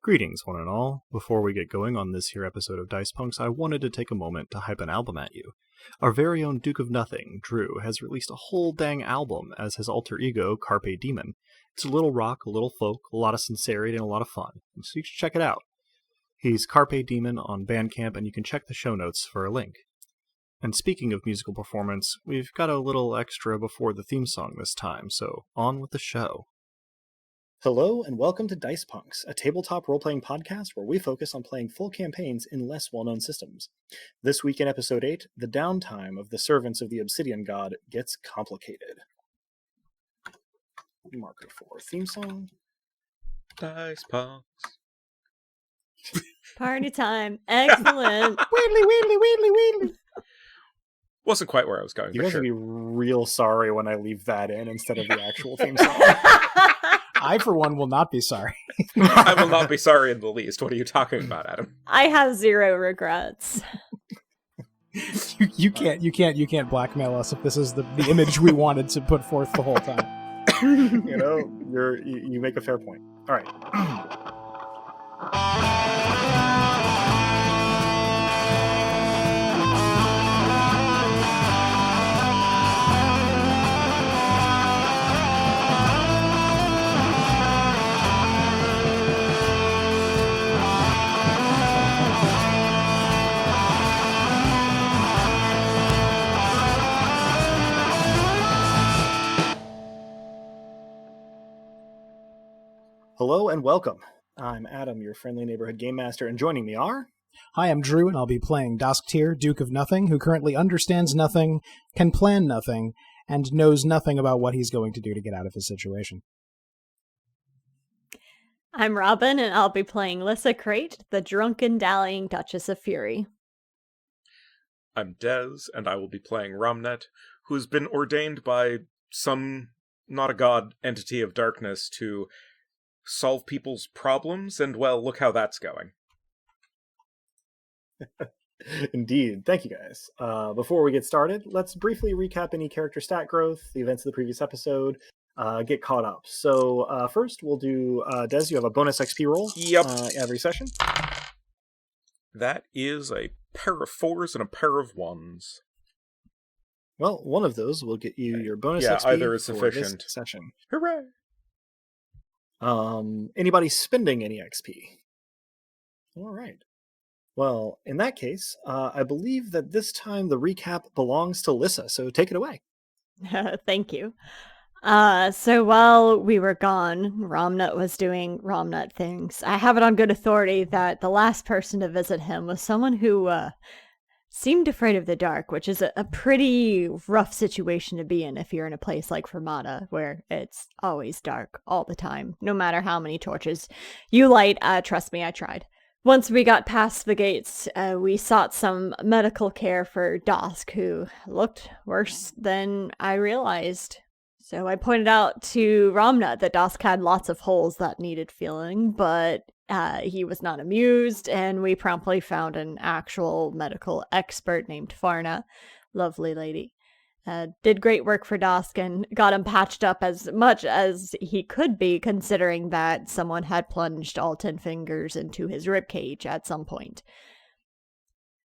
Greetings, one and all. Before we get going on this here episode of Dice Punks, I wanted to take a moment to hype an album at you. Our very own Duke of Nothing, Drew, has released a whole dang album as his alter ego, Carpe Demon. It's a little rock, a little folk, a lot of sincerity, and a lot of fun, so you should check it out. He's Carpe Demon on Bandcamp, and you can check the show notes for a link. And speaking of musical performance, we've got a little extra before the theme song this time, so on with the show. Hello and welcome to Dice Punks, a tabletop role-playing podcast where we focus on playing full campaigns in less well-known systems. This week in Episode 8, the downtime of the servants of the Obsidian God gets complicated. Marker for theme song. Dice Punks. Party time. Excellent. Wheedly, wheedly, wheedly, wheedly. Wasn't quite where I was going. You guys sure. will be real sorry when I leave that in instead of the actual theme song. I, for one, will not be sorry. I will not be sorry in the least. What are you talking about, Adam? I have zero regrets. You can't blackmail us if this is the image we wanted to put forth the whole time. You know, you make a fair point. All right. Hello and welcome. I'm Adam, your friendly neighborhood game master, and joining me are... Hi, I'm Drew, and I'll be playing Dosktir, Duke of Nothing, who currently understands nothing, can plan nothing, and knows nothing about what he's going to do to get out of his situation. I'm Robin, and I'll be playing Lyssa Crate, the drunken, dallying Duchess of Fury. I'm Dez, and I will be playing Romnet, who has been ordained by some, not a god, entity of darkness to solve people's problems, and well, look how that's going. Indeed. Thank you, guys. Before we get started, let's briefly recap any character stat growth, the events of the previous episode, get caught up. So first, we'll do, Des, you have a bonus XP roll every session. That is a pair of 4s and a pair of 1s. Well, one of those will get you your bonus XP either is for sufficient. this session. Hooray! Anybody spending any XP? All right. Well, in that case, I believe that this time the recap belongs to Lyssa, so take it away. Thank you. So while we were gone, Romnut was doing Romnut things. I have it on good authority that the last person to visit him was someone who seemed afraid of the dark, which is a pretty rough situation to be in if you're in a place like Fermata, where it's always dark all the time, no matter how many torches you light. Trust me, I tried. Once we got past the gates, we sought some medical care for Dosk, who looked worse than I realized. So I pointed out to Romnut that Dosk had lots of holes that needed filling, but he was not amused, and we promptly found an actual medical expert named Farna. Lovely lady. Did great work for Dosk and got him patched up as much as he could be, considering that someone had plunged all 10 fingers into his ribcage at some point.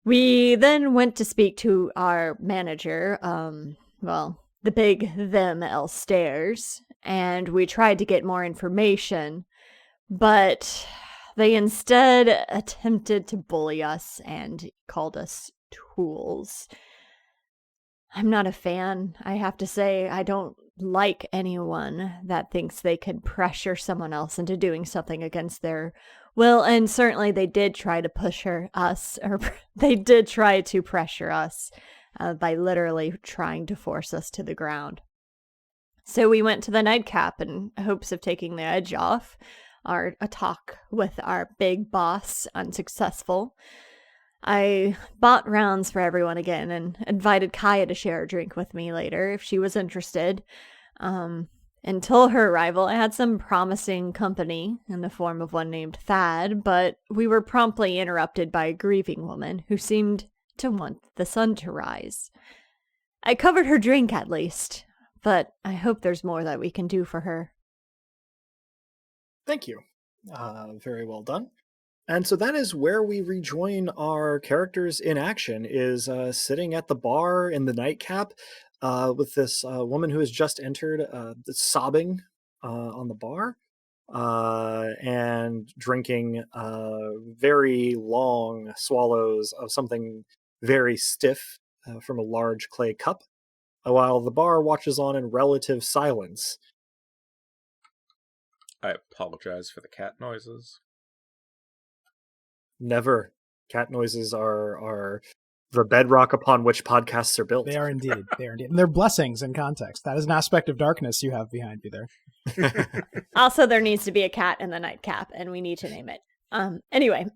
We then went to speak to our manager, the big them Elstairs, and we tried to get more information, but they instead attempted to bully us and called us tools. I'm not a fan, I have to say. I don't like anyone that thinks they can pressure someone else into doing something against their will, and certainly they did try to pressure us by literally trying to force us to the ground. So we went to the nightcap in hopes of taking the edge off. A talk with our big boss unsuccessful. I bought rounds for everyone again and invited Kaya to share a drink with me later if she was interested. Until her arrival, I had some promising company in the form of one named Thad, but we were promptly interrupted by a grieving woman who seemed to want the sun to rise. I covered her drink at least, but I hope there's more that we can do for her. Thank you. Very well done. And so that is where we rejoin our characters in action, is sitting at the bar in the nightcap with this woman who has just entered, sobbing on the bar and drinking very long swallows of something very stiff from a large clay cup, while the bar watches on in relative silence. I apologize for the cat noises. Never. Cat noises are the bedrock upon which podcasts are built. They are indeed. They are indeed. And they're blessings in context. That is an aspect of darkness you have behind you there. Also, there needs to be a cat in the nightcap, and we need to name it. Anyway.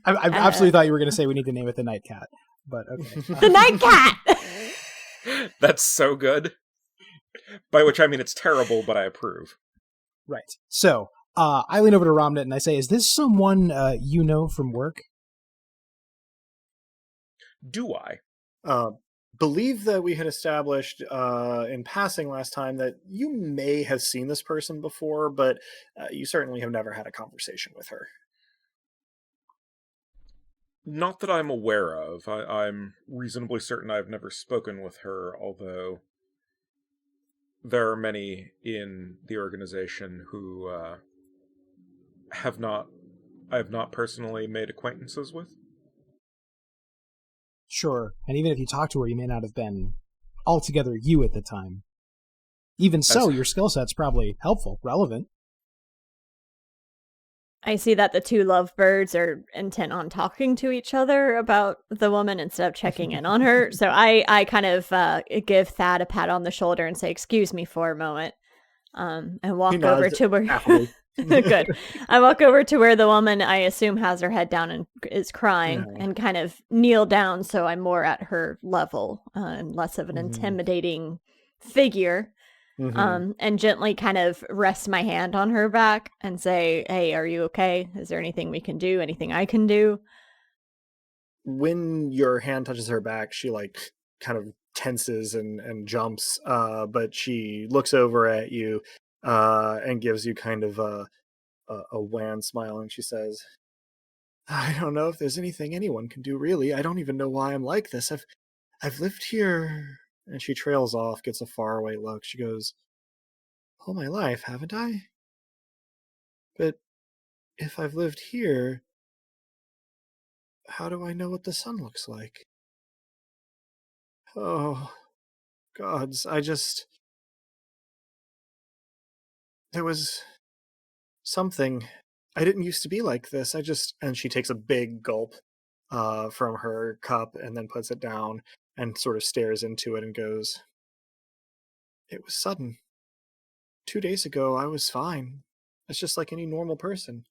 I absolutely thought you were going to say we need to name it the Night Cat, but okay. The nightcat! That's so good. By which I mean it's terrible, but I approve. Right. So, I lean over to Romnet and I say, is this someone you know from work? Do I? Believe that we had established in passing last time that you may have seen this person before, but you certainly have never had a conversation with her. Not that I'm aware of. I'm reasonably certain I've never spoken with her, although there are many in the organization who I have not personally made acquaintances with. Sure. And even if you talk to her, you may not have been altogether you at the time. Even so, your skill set's probably helpful, relevant. I see that the two lovebirds are intent on talking to each other about the woman instead of checking in on her. So I kind of give Thad a pat on the shoulder and say, "Excuse me for a moment," and walk over to where. Good. I walk over to where the woman, I assume, has her head down and is crying, and kind of kneel down so I'm more at her level and less of an intimidating figure. And gently kind of rest my hand on her back and say, "Hey, are you okay? Is there anything we can do? Anything I can do?" When your hand touches her back, she kind of tenses and jumps, but she looks over at you and gives you kind of a wan smile, and she says, "I don't know if there's anything anyone can do, really. I don't even know why I'm like this. I've lived here." And she trails off, gets a faraway look. She goes, "All my life, haven't I? But if I've lived here, how do I know what the sun looks like? Oh, gods, there was something. I didn't used to be like this. And she takes a big gulp from her cup and then puts it down and sort of stares into it and goes, "It was sudden. 2 days ago, I was fine. It's just like any normal person.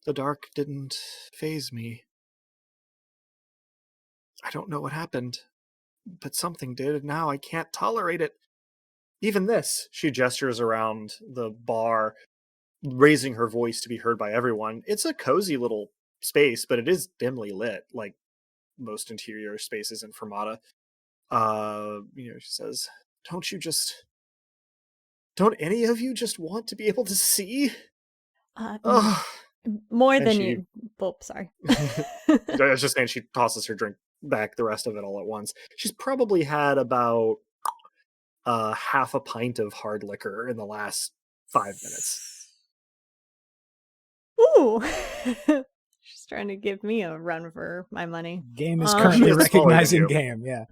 The dark didn't faze me. I don't know what happened, but something did, and now I can't tolerate it. Even this," she gestures around the bar, raising her voice to be heard by everyone. It's a cozy little space, but it is dimly lit, like most interior spaces in Fermata. She says, don't any of you just want to be able to see? More And than she- you. Oh, sorry. I was just saying, she tosses her drink back, the rest of it all at once. She's probably had about half a pint of hard liquor in the last 5 minutes. Ooh. She's trying to give me a run for my money. Game is currently She's smaller than recognizing you. game, yeah.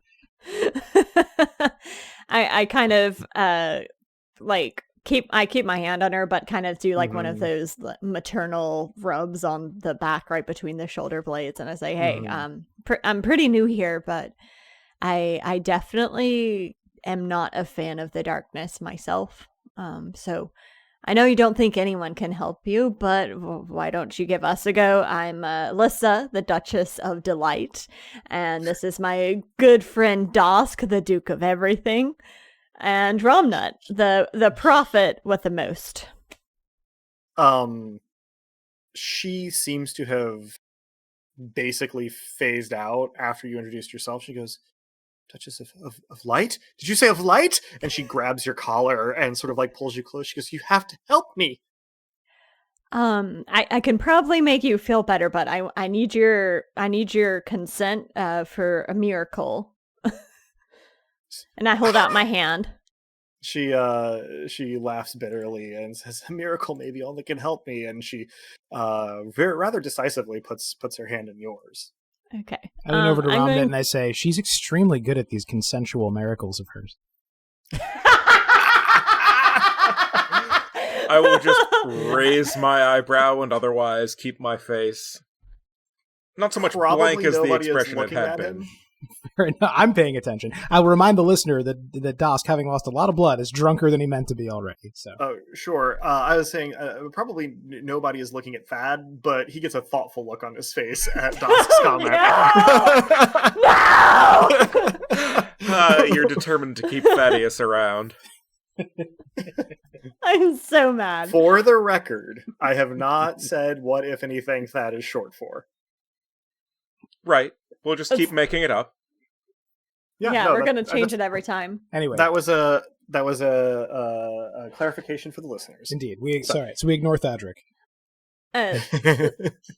I kind of keep my hand on her, but kind of do like one of those maternal rubs on the back right between the shoulder blades, and I say, "Hey, I'm pretty new here, but I definitely am not a fan of the darkness myself. So I know you don't think anyone can help you, but why don't you give us a go? I'm Lissa, the Duchess of Delight, and this is my good friend Dosk, the Duke of Everything, and Romnut, the prophet with the most." She seems to have basically phased out after you introduced yourself. She goes, "Duchess of Light? Did you say of Light?" And she grabs your collar and sort of like pulls you close. She goes, "You have to help me." I can probably make you feel better, but I need your consent for a miracle. And I hold out my hand. She laughs bitterly and says, "A miracle maybe only can help me." And she rather decisively puts her hand in yours. Okay. I lean over to Ramnet and I say, she's extremely good at these consensual miracles of hers. I will just raise my eyebrow and otherwise keep my face not so much Probably blank as the nobody is expression it looking had at been. him. No, I'm paying attention. I will remind the listener that Dosk, having lost a lot of blood, is drunker than he meant to be already. So, Oh, sure. I was saying probably nobody is looking at Thad, but he gets a thoughtful look on his face at Dosk's comment. No! You're determined to keep Thaddeus around. I'm so mad. For the record, I have not said what, if anything, Thad is short for. Right. We'll just keep making it up. Yeah, we're going to change it every time. Anyway. That was a clarification for the listeners. Indeed. So we ignore Thadric.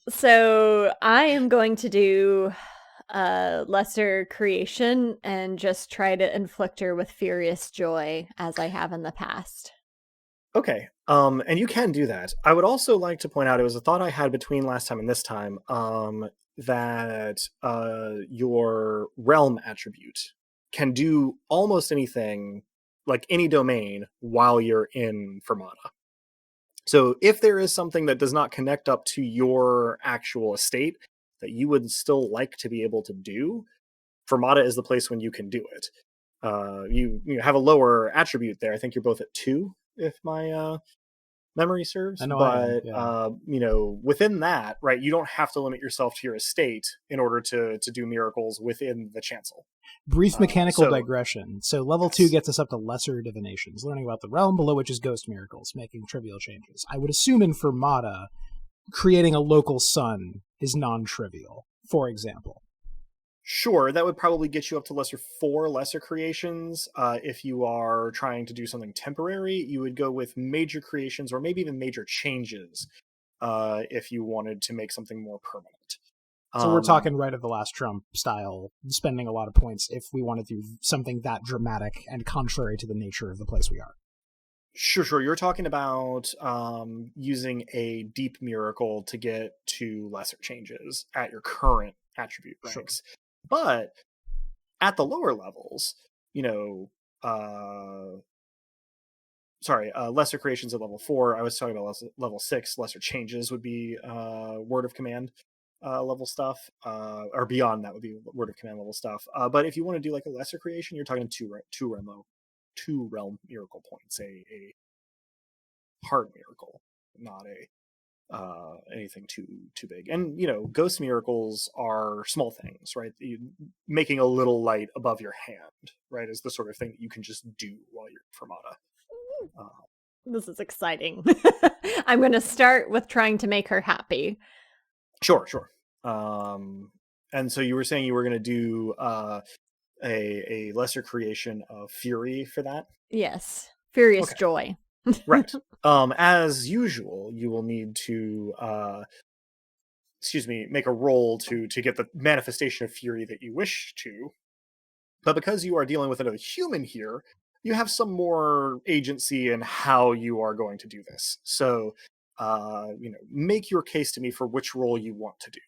So I am going to do lesser creation and just try to inflict her with furious joy as I have in the past. Okay. And you can do that. I would also like to point out, it was a thought I had between last time and this time, that your realm attribute can do almost anything, like any domain, while you're in Fermata. So if there is something that does not connect up to your actual estate that you would still like to be able to do, Fermata is the place when you can do it. You have a lower attribute there. I think you're both at 2, if my memory serves. I know, but within that, right, you don't have to limit yourself to your estate in order to do miracles within the chancel. Brief mechanical digression. So level 2 gets us up to lesser divinations, learning about the realm, below which is ghost miracles, making trivial changes. I would assume in Fermata, creating a local sun is non-trivial, for example. Sure, that would probably get you up to lesser 4 lesser creations. If you are trying to do something temporary, you would go with major creations or maybe even major changes if you wanted to make something more permanent. So we're talking right of the last Trump style, spending a lot of points if we want to do something that dramatic and contrary to the nature of the place we are. Sure. You're talking about using a deep miracle to get to lesser changes at your current attribute ranks. Sure. But at the lower levels, lesser creations at level 4. I was talking about level 6. Lesser changes would be word of command level stuff, or beyond that would be word of command level stuff. But if you want to do like a lesser creation, you're talking two realm miracle points, a hard miracle, not anything too big. And ghost miracles are small things, right? Making a little light above your hand, right, is the sort of thing that you can just do while you're Fermata. This is exciting. I'm going to start with trying to make her happy. Sure. And so you were saying you were going to do a lesser creation of fury for that? Yes, furious joy. Right. As usual, you will need to make a roll to get the manifestation of fury that you wish to. But because you are dealing with another human here, you have some more agency in how you are going to do this. So make your case to me for which role you want to do.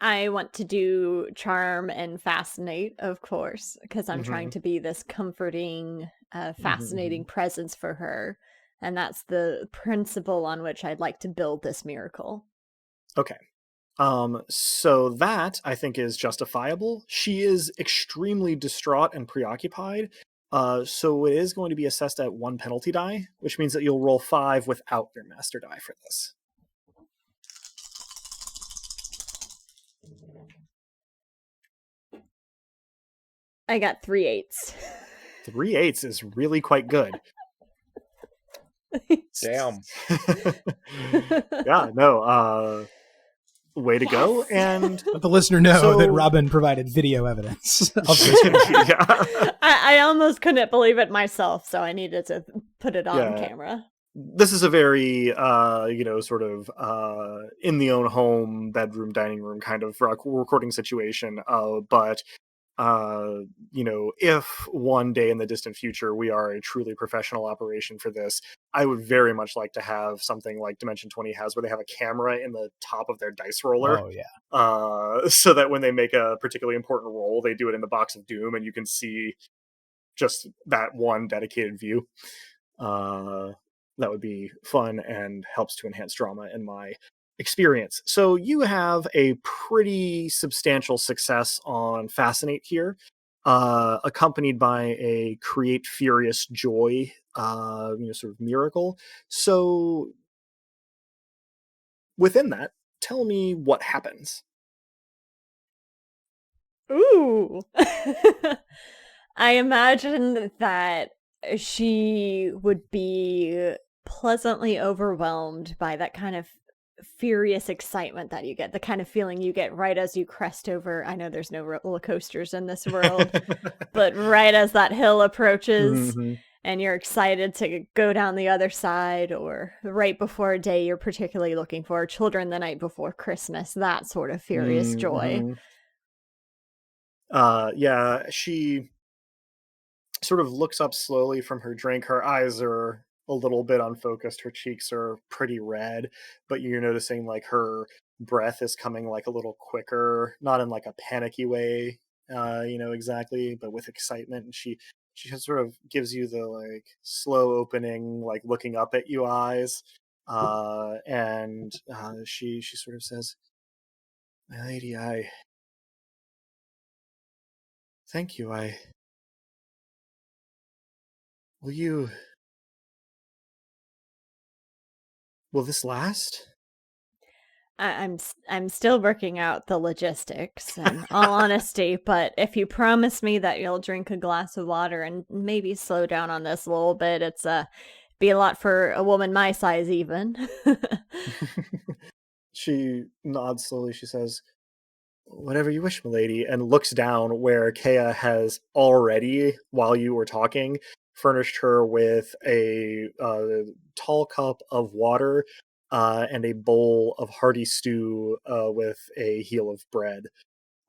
I want to do charm and fascinate, of course, because I'm trying to be this comforting, fascinating presence for her. And that's the principle on which I'd like to build this miracle. Okay. So that, I think, is justifiable. She is extremely distraught and preoccupied. So it is going to be assessed at 1 penalty die, which means that you'll roll 5 without your master die for this. I got 3 8s. 3 8s is really quite good. Damn. Yeah, no, way to go. And let the listener know that Robin provided video evidence of this. I almost couldn't believe it myself, so I needed to put it on camera. this is a very sort of in the own home, bedroom, dining room kind of recording situation. But if one day in the distant future we are a truly professional operation for this, I would very much like to have something like Dimension 20 has, where they have a camera in the top of their dice roller. Oh yeah. So that when they make a particularly important roll, they do it in the box of doom, and you can see just that one dedicated view. That would be fun and helps to enhance drama in my experience. So you have a pretty substantial success on Fascinate here, accompanied by a Create Furious Joy, sort of miracle. So within that, tell me what happens. Ooh. I imagine that she would be pleasantly overwhelmed by that kind of furious excitement that you get, the kind of feeling you get right as you crest over. I know there's no roller coasters in this world, but right as that hill approaches Mm-hmm. and you're excited to go down the other side, or right before a day you're particularly looking for, children the night before Christmas, that sort of furious joy. Yeah, she sort of looks up slowly from her drink. Her eyes are a little bit unfocused. Her cheeks are pretty red, but you're noticing like her breath is coming like a little quicker, not in like a panicky way, exactly, but with excitement. And she just sort of gives you the like slow opening, like looking up at you eyes, and she sort of says, "My lady, I thank you. Will you? Will this last?" I'm still working out the logistics, in all honesty, but if you promise me that you'll drink a glass of water and maybe slow down on this a little bit, it's be a lot for a woman my size even. She nods slowly. She says, "Whatever you wish, milady," and looks down where Kea has already, while you were talking, furnished her with a tall cup of water and a bowl of hearty stew with a heel of bread,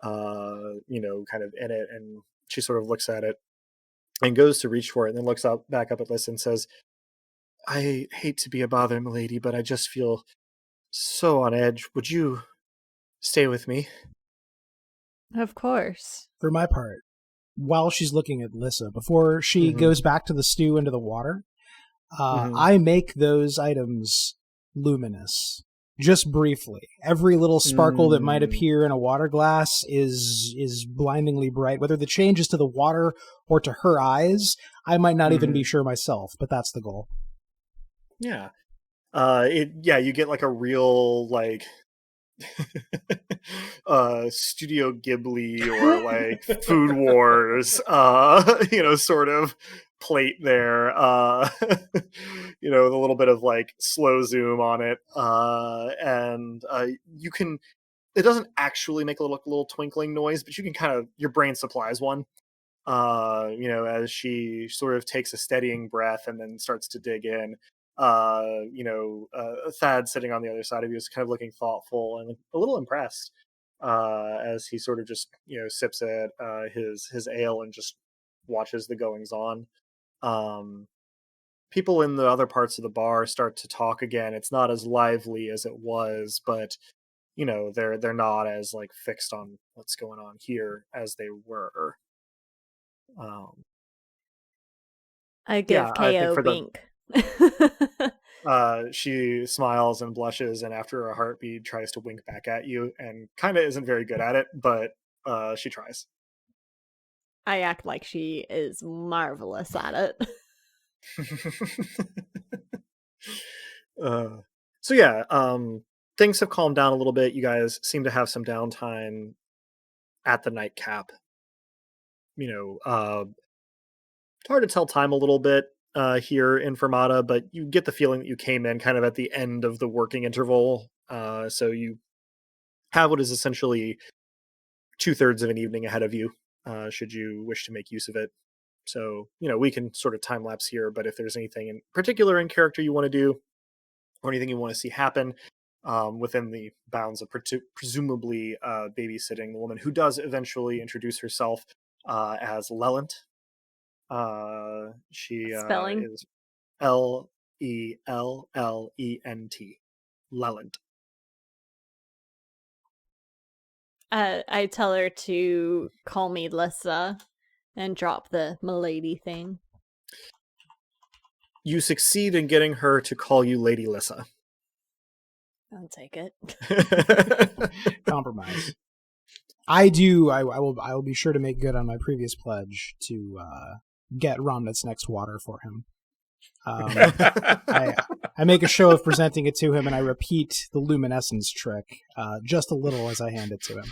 kind of in it. And she sort of looks at it and goes to reach for it, and then looks back up at Liz and says, "I hate to be a bother, milady, but I just feel so on edge. Would you stay with me?" Of course. For my part, while she's looking at Lissa, before she goes back to the stew into the water, I make those items luminous. Just briefly. Every little sparkle that might appear in a water glass is blindingly bright. Whether the change is to the water or to her eyes, I might not even be sure myself, but that's the goal. Yeah. You get like a real like Studio Ghibli or like Food Wars sort of plate there, with a little bit of like slow zoom on it, and you can, it doesn't actually make a little twinkling noise, but you can kind of, your brain supplies one, as she sort of takes a steadying breath and then starts to dig in. Thad sitting on the other side of you is kind of looking thoughtful and a little impressed, as he sort of just sips at his ale and just watches the goings on. People in the other parts of the bar start to talk again. It's not as lively as it was, but they're not as like fixed on what's going on here as they were. I give I think KO for the wink. she smiles and blushes, and after a heartbeat tries to wink back at you, and kind of isn't very good at it, but she tries. I act like she is marvelous at it. So yeah, things have calmed down a little bit. You guys seem to have some downtime at the nightcap. Hard to tell time a little bit here in Fermata, but you get the feeling that you came in kind of at the end of the working interval. So you have what is essentially 2/3 of an evening ahead of you, should you wish to make use of it. So, we can sort of time lapse here, but if there's anything in particular in character you want to do, or anything you want to see happen within the bounds of presumably babysitting the woman who does eventually introduce herself as Lelant. She Spelling? is Lellent. Lelant. I tell her to call me Lissa and drop the milady thing. You succeed in getting her to call you Lady Lissa. I'll take it. Compromise. I will be sure to make good on my previous pledge to get Romnet's next water for him. I make a show of presenting it to him, and I repeat the luminescence trick just a little as I hand it to him.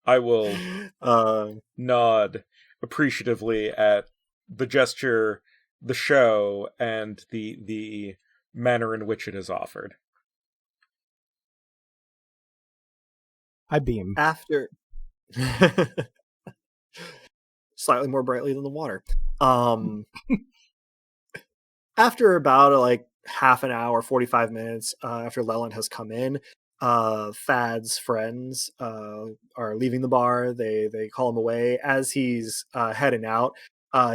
I will nod appreciatively at the gesture, the show, and the manner in which it is offered. I beam. After slightly more brightly than the water. After about half an hour, 45 minutes after Leland has come in, Thad's friends are leaving the bar. They call him away. As he's heading out,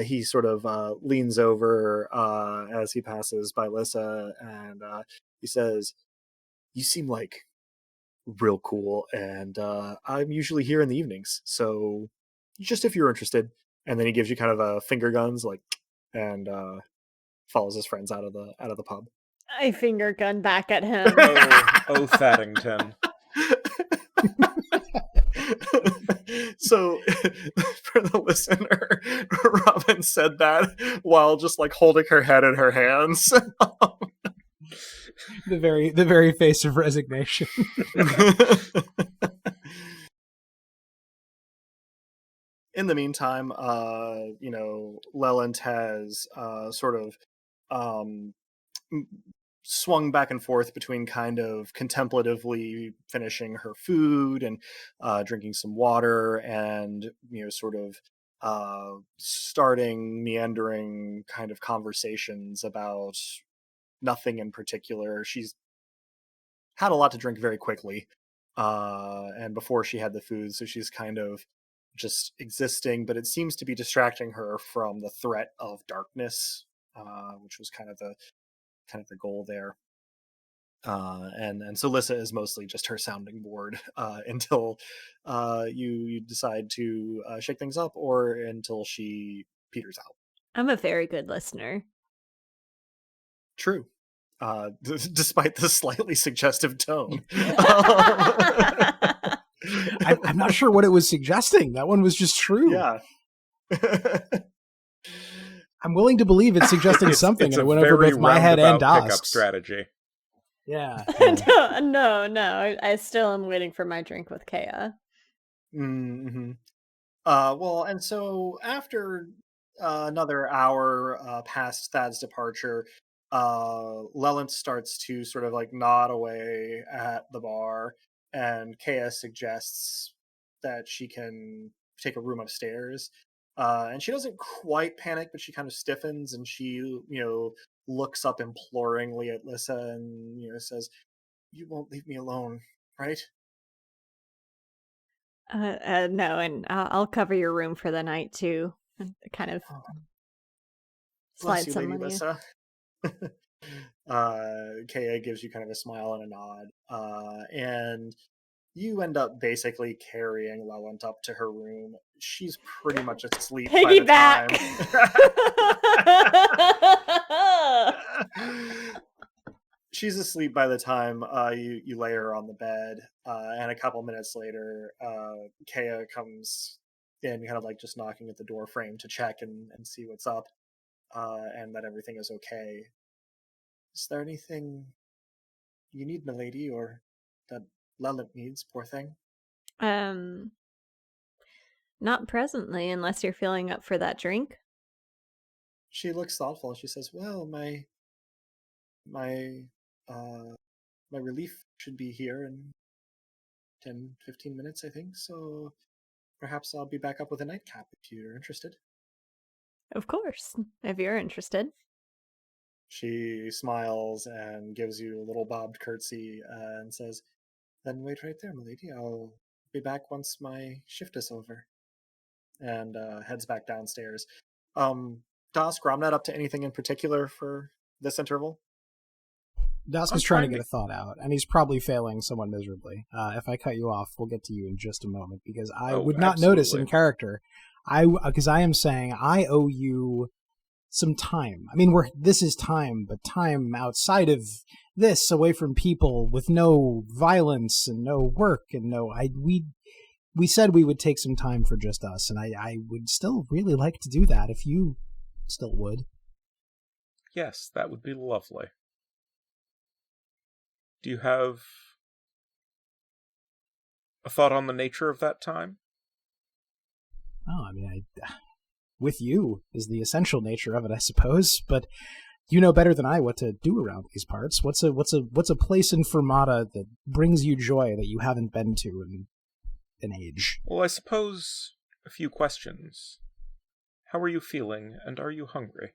he sort of leans over as he passes by Lissa, and he says, "You seem like real cool, and I'm usually here in the evenings, so just if you're interested." And then he gives you kind of a finger guns, and follows his friends out of the pub. I finger gun back at him. Oh, Thaddington. So, for the listener, Robin said that while just holding her head in her hands. The very face of resignation. In the meantime, Leland has sort of swung back and forth between kind of contemplatively finishing her food and drinking some water, and sort of starting meandering kind of conversations about nothing in particular. She's had a lot to drink very quickly, and before she had the food, so she's kind of just existing, but it seems to be distracting her from the threat of darkness, which was kind of the goal there. And so Lissa is mostly just her sounding board until you decide to shake things up, or until she peters out. I'm a very good listener. True. Despite the slightly suggestive tone. I'm not sure what it was suggesting. That one was just true. Yeah. I'm willing to believe it's suggesting something, it's and it went over both my head and pickup Dosk's strategy. Yeah. No. I still am waiting for my drink with Kaya. Mm-hmm. Well, and so after another hour past Thad's departure, Leland starts to sort of nod away at the bar, and Kaya suggests that she can take a room upstairs. And she doesn't quite panic, but she kind of stiffens, and she, looks up imploringly at Lissa and, says, "You won't leave me alone, right?" No, and I'll cover your room for the night too. And kind of slide some Lady money. Lissa. Kaya gives you kind of a smile and a nod, and you end up basically carrying Leland up to her room. She's pretty much asleep Piggyback. by the time. She's asleep by the time you lay her on the bed, and a couple minutes later, Kaya comes in, kind of just knocking at the door frame to check and see what's up, and that everything is okay. Is there anything you need, milady, or that Leland needs, poor thing? Not presently, unless you're feeling up for that drink. She looks thoughtful. She says, "Well, my relief should be here in 10-15 minutes, I think. So perhaps I'll be back up with a nightcap if you're interested." Of course, if you're interested. She smiles and gives you a little bobbed curtsy and says, "Then wait right there, milady. I'll be back once my shift is over." And heads back downstairs. Dosk, Romnet up to anything in particular for this interval? Dusk is trying to get a thought out, and he's probably failing somewhat miserably. If I cut you off, we'll get to you in just a moment, because I would not notice in character. Because I am saying I owe you some time. I mean, this is time, but time outside of this, away from people, with no violence and no work and we said we would take some time for just us, and I would still really like to do that if you still would. Yes, that would be lovely. Do you have a thought on the nature of that time? Oh, I mean, with you is the essential nature of it, I suppose, but you know better than I what to do around these parts. What's a place in Fermata that brings you joy that you haven't been to in an age? Well, I suppose a few questions. How are you feeling, and are you hungry?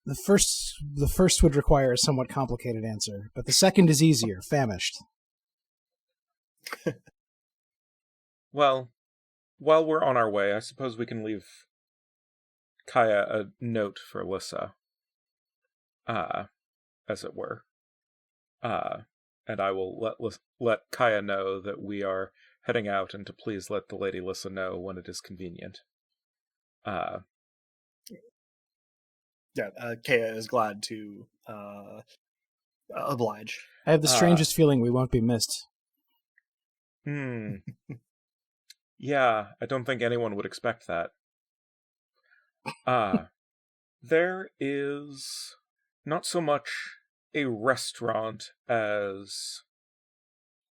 The first would require a somewhat complicated answer, but the second is easier, famished. Well, while we're on our way, I suppose we can leave Kaya a note for Lissa, as it were. And I will let Kaya know that we are heading out, and to please let the Lady Lissa know when it is convenient. Kaya is glad to oblige. I have the strangest feeling we won't be missed. Yeah, I don't think anyone would expect that. There is not so much a restaurant as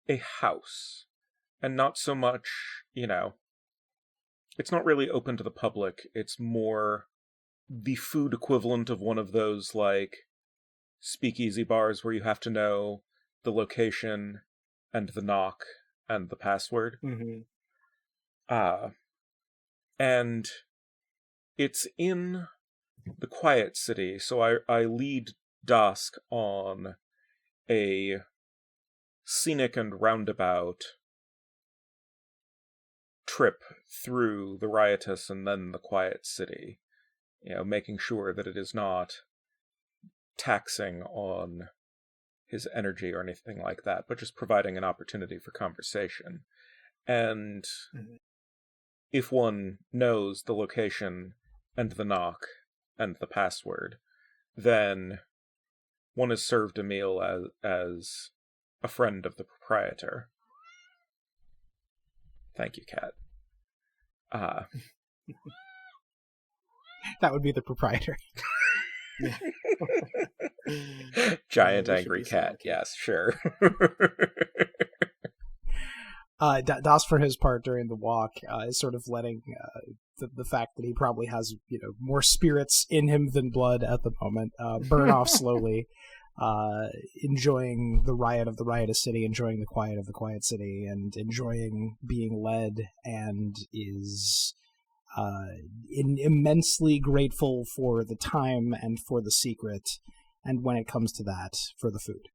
a house, and not so much, it's not really open to the public. It's more the food equivalent of one of those, like, speakeasy bars where you have to know the location and the knock and the password. Mm-hmm. And it's in the quiet city, so I lead Dusk on a scenic and roundabout trip through the riotous and then the quiet city, making sure that it is not taxing on his energy or anything like that, but just providing an opportunity for conversation. And if one knows the location and the knock and the password, then one is served a meal as a friend of the proprietor. Thank you, Cat. That would be the proprietor. Giant angry cat, yes, sure. Das, for his part during the walk, is sort of letting the fact that he probably has more spirits in him than blood at the moment burn off slowly, enjoying the riot of the riotous city, enjoying the quiet of the quiet city, and enjoying being led, and is immensely grateful for the time and for the secret, and when it comes to that, for the food.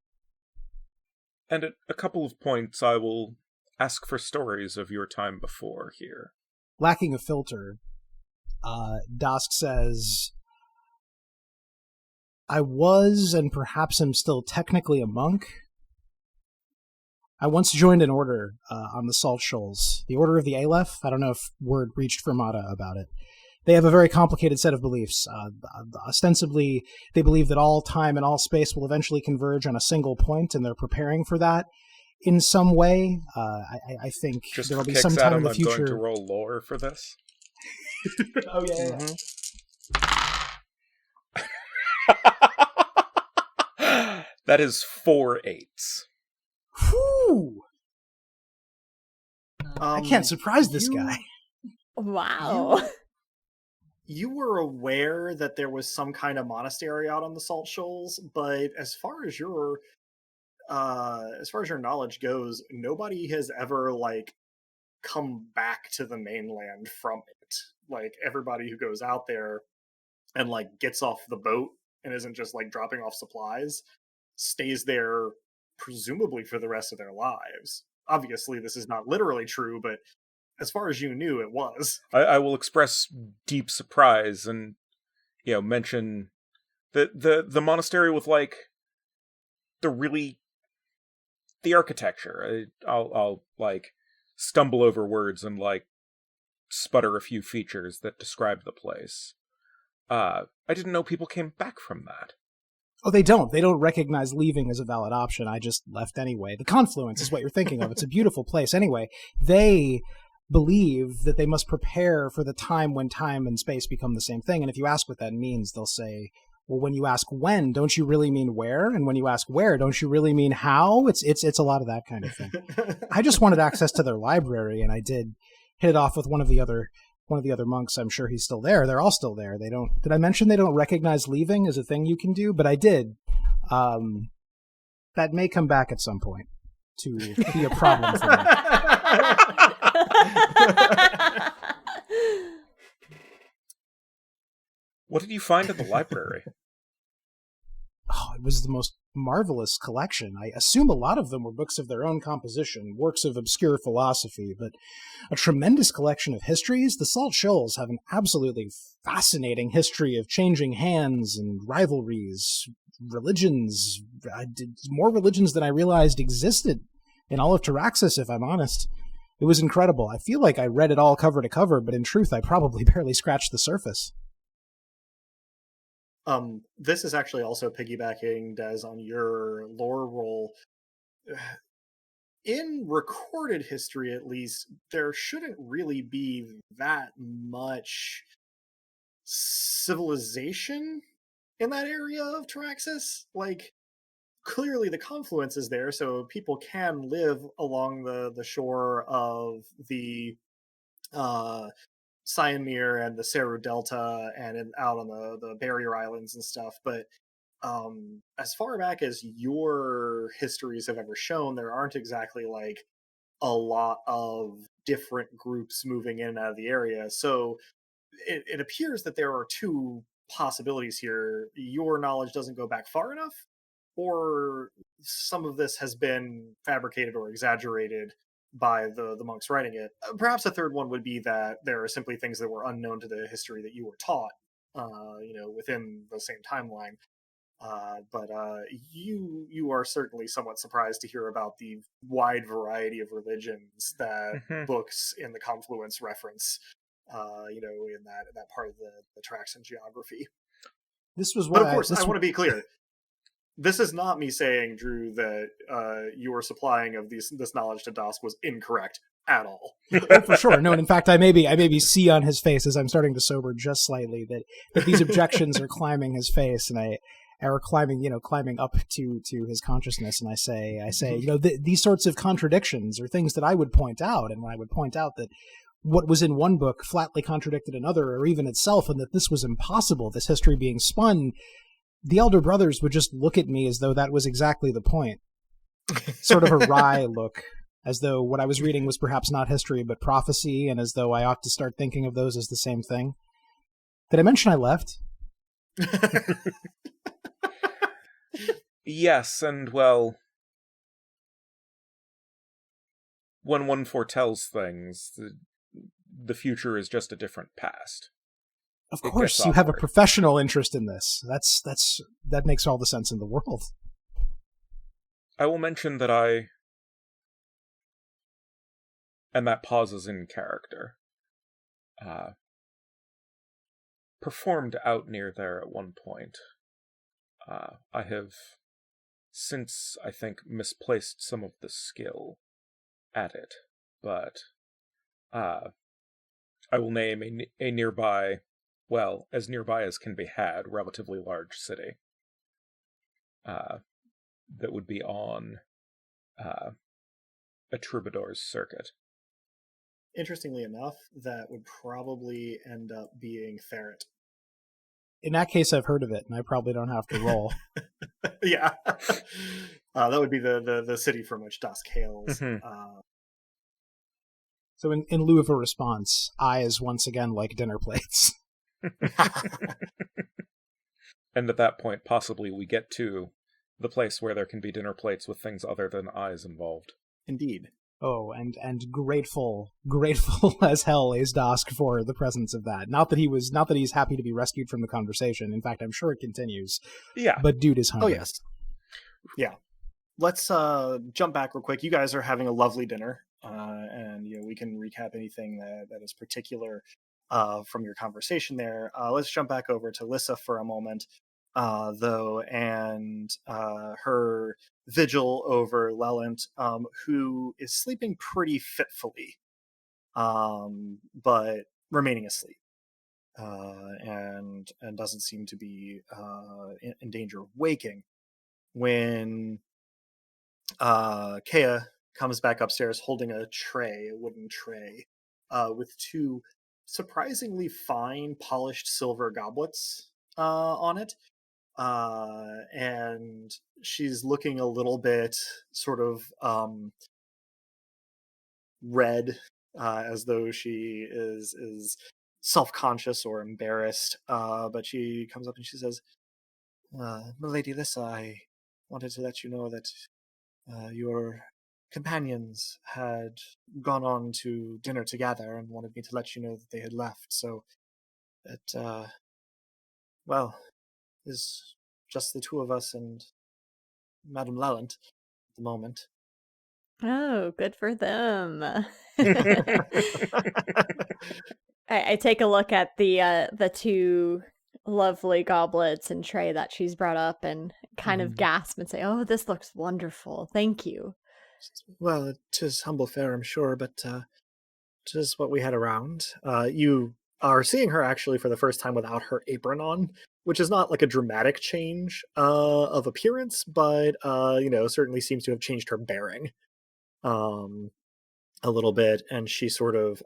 And at a couple of points I will ask for stories of your time before here. Lacking a filter, Dosk says, I was, and perhaps am still technically a monk. I once joined an order on the Salt Shoals, the Order of the Aleph. I don't know if word reached Fermata about it. They have a very complicated set of beliefs. Ostensibly, they believe that all time and all space will eventually converge on a single point, and they're preparing for that in some way. I think just there will be kicks some time Adam, in the future. I'm going to roll lore for this. Oh, yeah. That is 4 8s. Whew! I can't surprise this guy. Wow. You were aware that there was some kind of monastery out on the Salt Shoals, but as far as your knowledge goes, nobody has ever come back to the mainland from it. Like, everybody who goes out there and like gets off the boat and isn't just like dropping off supplies stays there presumably for the rest of their lives. Obviously this is not literally true, but as far as you knew, it was. I will express deep surprise and, mention the monastery with like the architecture. I'll like stumble over words and like sputter a few features that describe the place. I didn't know people came back from that. Oh, they don't. They don't recognize leaving as a valid option. I just left anyway. The Confluence is what you're thinking of. It's a beautiful place. Anyway, they believe that they must prepare for the time when time and space become the same thing. And if you ask what that means, they'll say, well, when you ask when, don't you really mean where? And when you ask where, don't you really mean how? It's a lot of that kind of thing. I just wanted access to their library, and I did hit it off with one of the other monks. I'm sure he's still there. They're all still there. They don't. Did I mention they don't recognize leaving as a thing you can do? But I did. That may come back at some point to be a problem for me. What did you find at the library? Oh, it was the most marvelous collection. I assume a lot of them were books of their own composition, works of obscure philosophy, but a tremendous collection of histories. The Salt Shoals have an absolutely fascinating history of changing hands and rivalries, religions, more religions than I realized existed in all of Taraxis, if I'm honest. It was incredible. I feel like I read it all cover to cover, but in truth, I probably barely scratched the surface. This is actually also piggybacking, Des, on your lore roll. In recorded history, at least, there shouldn't really be that much civilization in that area of Taraxis. Like, clearly the confluence is there, so people can live along the shore of the Siamir and the Seru Delta and out on the barrier islands and stuff. But as far back as your histories have ever shown, there aren't exactly like a lot of different groups moving in and out of the area. So it appears that there are two possibilities here. Your knowledge doesn't go back far enough, or some of this has been fabricated or exaggerated by the monks writing it. Perhaps a third one would be that there are simply things that were unknown to the history that you were taught, within the same timeline. But you are certainly somewhat surprised to hear about the wide variety of religions that books in the Confluence reference, in that part of the Traxan geography. This was but of course, I want to be clear. This is not me saying, Drew, that your supplying of this knowledge to Dosk was incorrect at all. Oh, for sure. No, and in fact, I maybe see on his face as I'm starting to sober just slightly that these objections are climbing his face, and are climbing up to his consciousness, and I say, these sorts of contradictions are things that I would point out, and when I would point out that what was in one book flatly contradicted another, or even itself, and that this was impossible, this history being spun, the elder brothers would just look at me as though that was exactly the point. Sort of a wry look, as though what I was reading was perhaps not history but prophecy, and as though I ought to start thinking of those as the same thing. Did I mention I left? Yes, and well, when one foretells things, the future is just a different past. Of course, you have a professional interest in this. That makes all the sense in the world. I will mention that and that pauses in character, performed out near there at one point. I have since, I think, misplaced some of the skill at it, but I will name a nearby, well, as nearby as can be had, relatively large city that would be on a troubadour's circuit. Interestingly enough, that would probably end up being Ferret. In that case, I've heard of it, and I probably don't have to roll. Yeah. That would be the city from which Dusk hails. So in lieu of a response, eyes once again like dinner plates. And at that point, possibly we get to the place where there can be dinner plates with things other than eyes involved. Indeed. Oh, and grateful as hell is Dosk for the presence of that. Not that he's happy to be rescued from the conversation. In fact, I'm sure it continues. Yeah. But dude is hungry. Oh, yes. Yeah. Let's jump back real quick. You guys are having a lovely dinner, and we can recap anything that is particular from your conversation there. Let's jump back over to Lissa for a moment, though, and her vigil over Leland, who is sleeping pretty fitfully, but remaining asleep, and doesn't seem to be in danger of waking when Kea comes back upstairs holding a wooden tray, with two surprisingly fine polished silver goblets on it. And she's looking a little bit sort of red, as though she is self-conscious or embarrassed. But she comes up and she says, "Milady Lissa, I wanted to let you know that your companions had gone on to dinner together and wanted me to let you know that they had left. So it, well, is just the two of us and Madame Lallant at the moment." Oh, good for them. I take a look at the two lovely goblets and tray that she's brought up and kind of gasp and say, "Oh, this looks wonderful. Thank you." "Well, it is humble fare, I'm sure, but it is what we had around." You are seeing her actually for the first time without her apron on, which is not like a dramatic change of appearance, but certainly seems to have changed her bearing a little bit. And she sort of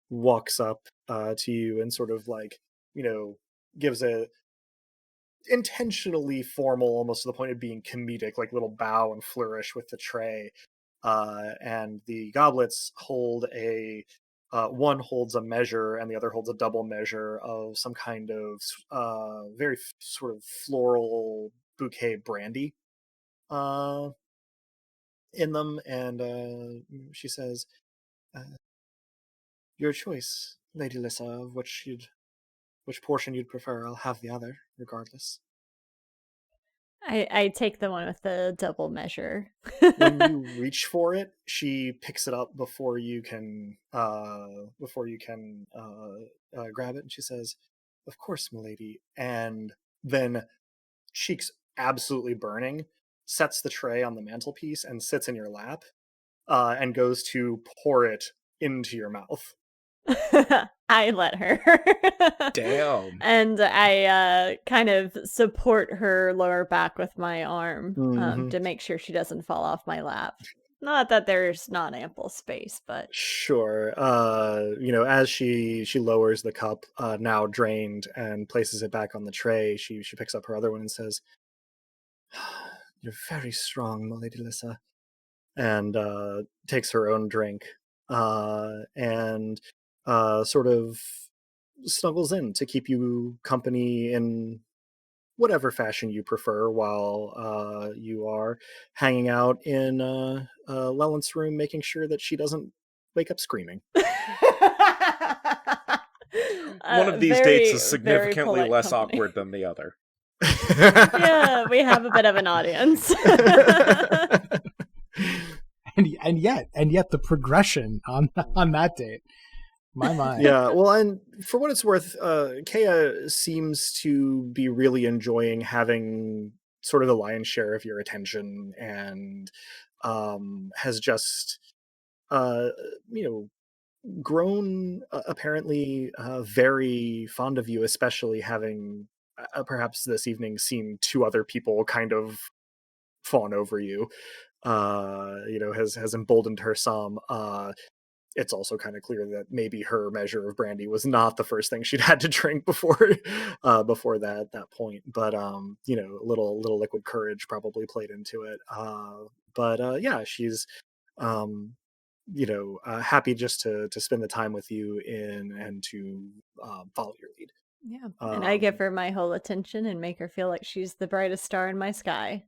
walks up to you and sort of like gives a intentionally formal, almost to the point of being comedic, like little bow and flourish with the tray. And the goblets hold one holds a measure and the other holds a double measure of some kind of very sort of floral bouquet brandy in them. And she says, "Your choice, Lady Lissa, of which portion you'd prefer. I'll have the other, regardless." I take the one with the double measure. When you reach for it, she picks it up before you can grab it, and she says, "Of course, milady." And then, cheeks absolutely burning, sets the tray on the mantelpiece and sits in your lap, and goes to pour it into your mouth. I let her. Damn. And I kind of support her lower back with my arm to make sure she doesn't fall off my lap. Not that there's not ample space, but Sure. As she lowers the cup, now drained, and places it back on the tray, she picks up her other one and says, "You're very strong, milady Lissa," and takes her own drink, and sort of snuggles in to keep you company in whatever fashion you prefer, while you are hanging out in Lellant's room, making sure that she doesn't wake up screaming. One of these dates is significantly less awkward than the other. Yeah, we have a bit of an audience. and yet the progression on that date. My mind. Yeah, well, and for what it's worth, Kea seems to be really enjoying having sort of the lion's share of your attention, and has just grown apparently very fond of you, especially having perhaps this evening seen two other people kind of fawn over you. Has emboldened her some. It's also kind of clear that maybe her measure of brandy was not the first thing she'd had to drink before that point. But a little liquid courage probably played into it. But yeah, she's happy just to spend the time with you and to follow your lead. Yeah. And I give her my whole attention and make her feel like she's the brightest star in my sky.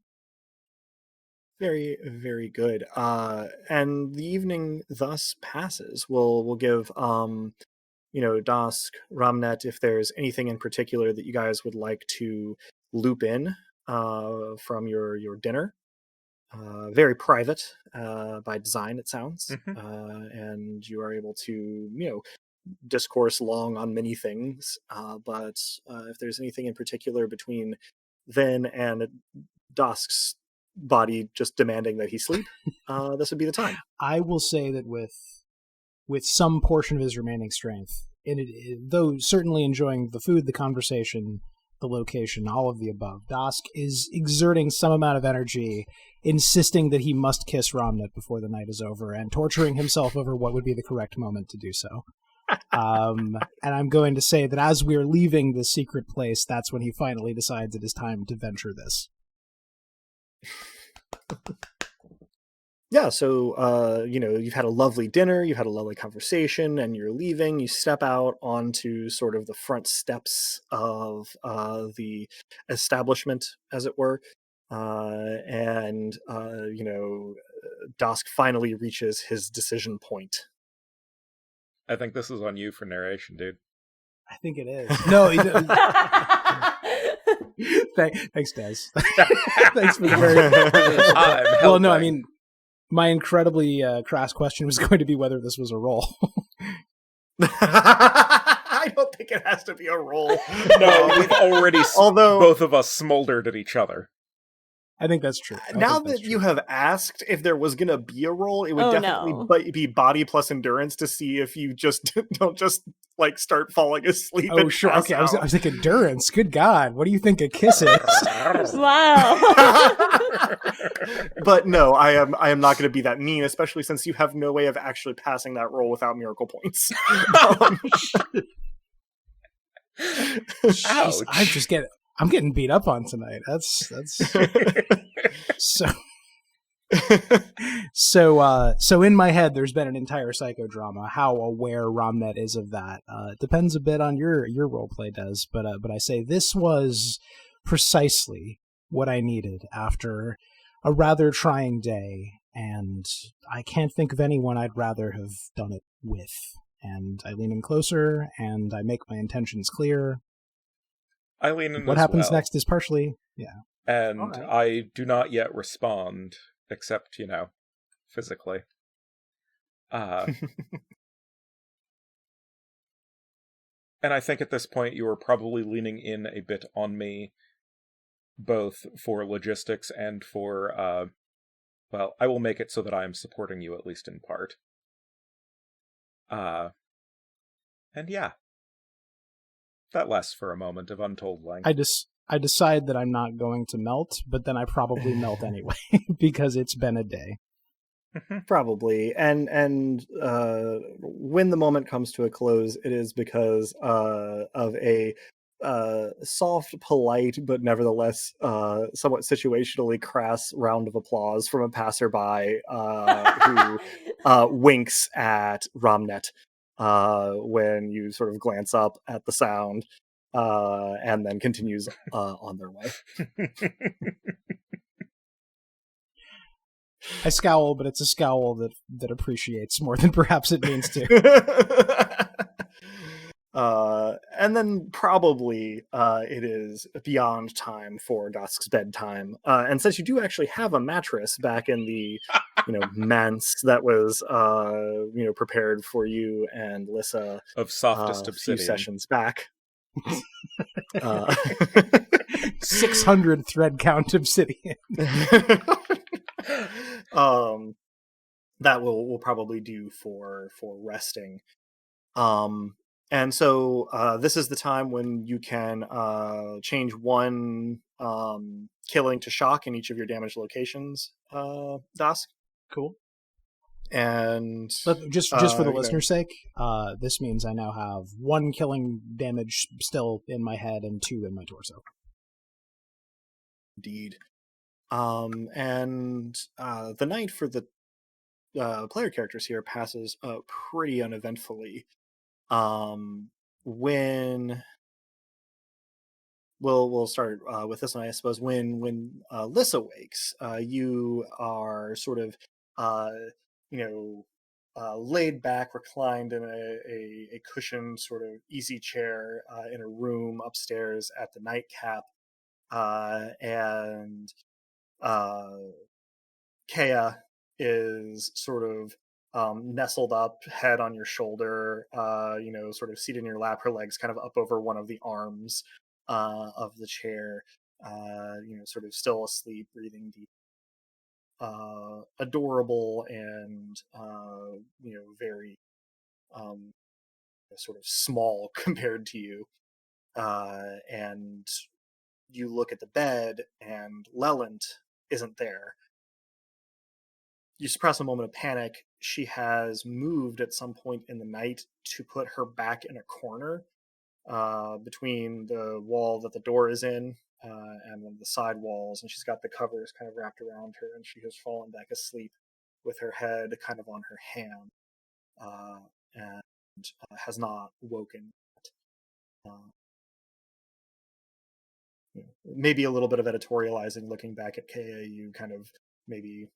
Very, very good. And the evening thus passes. We'll give Dask, Ramnet, if there's anything in particular that you guys would like to loop in from your dinner. Very private by design, it sounds. And you are able to, discourse long on many things. But if there's anything in particular between then and Dask's body just demanding that he sleep, this would be the time. I will say that with some portion of his remaining strength, though certainly enjoying the food, the conversation, the location, all of the above, Dask is exerting some amount of energy, insisting that he must kiss Ramnet before the night is over, and torturing himself over what would be the correct moment to do so. And I'm going to say that as we're leaving the secret place, that's when he finally decides it is time to venture this. Yeah, so, you've had a lovely dinner, you've had a lovely conversation, and you're leaving. You step out onto sort of the front steps of the establishment, as it were. And Dask finally reaches his decision point. I think this is on you for narration, dude. I think it is. No, thanks, Des. Thanks for the very... Well, no, I mean, my incredibly crass question was going to be whether this was a roll. I don't think it has to be a roll. No, we've already, both of us smoldered at each other. I think that's true. Now that you have asked if there was going to be a roll, it would definitely be body plus endurance to see if you just don't just like start falling asleep. Oh, sure. Okay, I was like, endurance. Good God. What do you think a kiss is? Wow. But no, I am not going to be that mean, especially since you have no way of actually passing that roll without miracle points. Ouch. I'm getting beat up on tonight. That's so in my head there's been an entire psychodrama. How aware Ramnet is of that depends a bit on your roleplay, Des, but I say this was precisely what I needed after a rather trying day, and I can't think of anyone I'd rather have done it with. And I lean in closer and I make my intentions clear. I lean in. What happens next is partially, and right. I do not yet respond, except physically. And I think at this point you are probably leaning in a bit on me, both for logistics and for, I will make it so that I am supporting you at least in part. And yeah. That lasts for a moment of untold length. I decide that I'm not going to melt, but then I probably melt anyway because it's been a day. Probably, and when the moment comes to a close, it is because of a soft, polite, but nevertheless somewhat situationally crass round of applause from a passerby who winks at Ramnet. When you sort of glance up at the sound, and then continues on their way. I scowl, but it's a scowl that appreciates more than perhaps it means to. And then probably it is beyond time for Dask's bedtime. And since you do actually have a mattress back in the manse that was prepared for you and Lissa of softest a obsidian few sessions back. 600 thread count obsidian. That will probably do for resting. And so this is the time when you can change one killing to shock in each of your damaged locations, Dask. Cool. And just for the listener's sake, this means I now have 1 killing damage still in my head and 2 in my torso. Indeed. And the night for the player characters here passes pretty uneventfully. When we'll start with this one, I suppose. When Liz awakes, you are sort of uh, laid back, reclined in a cushioned sort of easy chair in a room upstairs at the nightcap, and Kea is sort of nestled up, head on your shoulder, sort of seated in your lap, her legs kind of up over one of the arms of the chair, sort of still asleep, breathing deep. Adorable and very sort of small compared to you. And you look at the bed, and Leland isn't there. You suppress a moment of panic. She has moved at some point in the night to put her back in a corner between the wall that the door is in and one of the side walls, and she's got the covers kind of wrapped around her, and she has fallen back asleep with her head kind of on her hand, and has not woken yet. Maybe a little bit of editorializing looking back at KA, you kind of maybe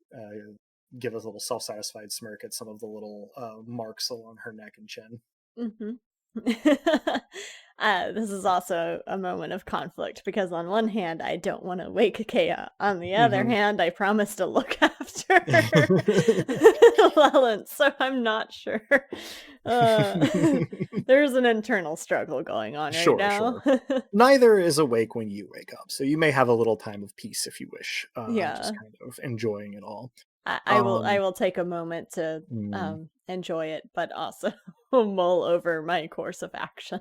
give us a little self-satisfied smirk at some of the little marks along her neck and chin. Mm-hmm. This is also a moment of conflict, because on one hand, I don't want to wake Kea. On the other hand, I promise to look after Leland, so I'm not sure. There's an internal struggle going on right now. Sure. Neither is awake when you wake up, so you may have a little time of peace if you wish. Yeah. Just kind of enjoying it all. I will take a moment to enjoy it, but also mull over my course of action.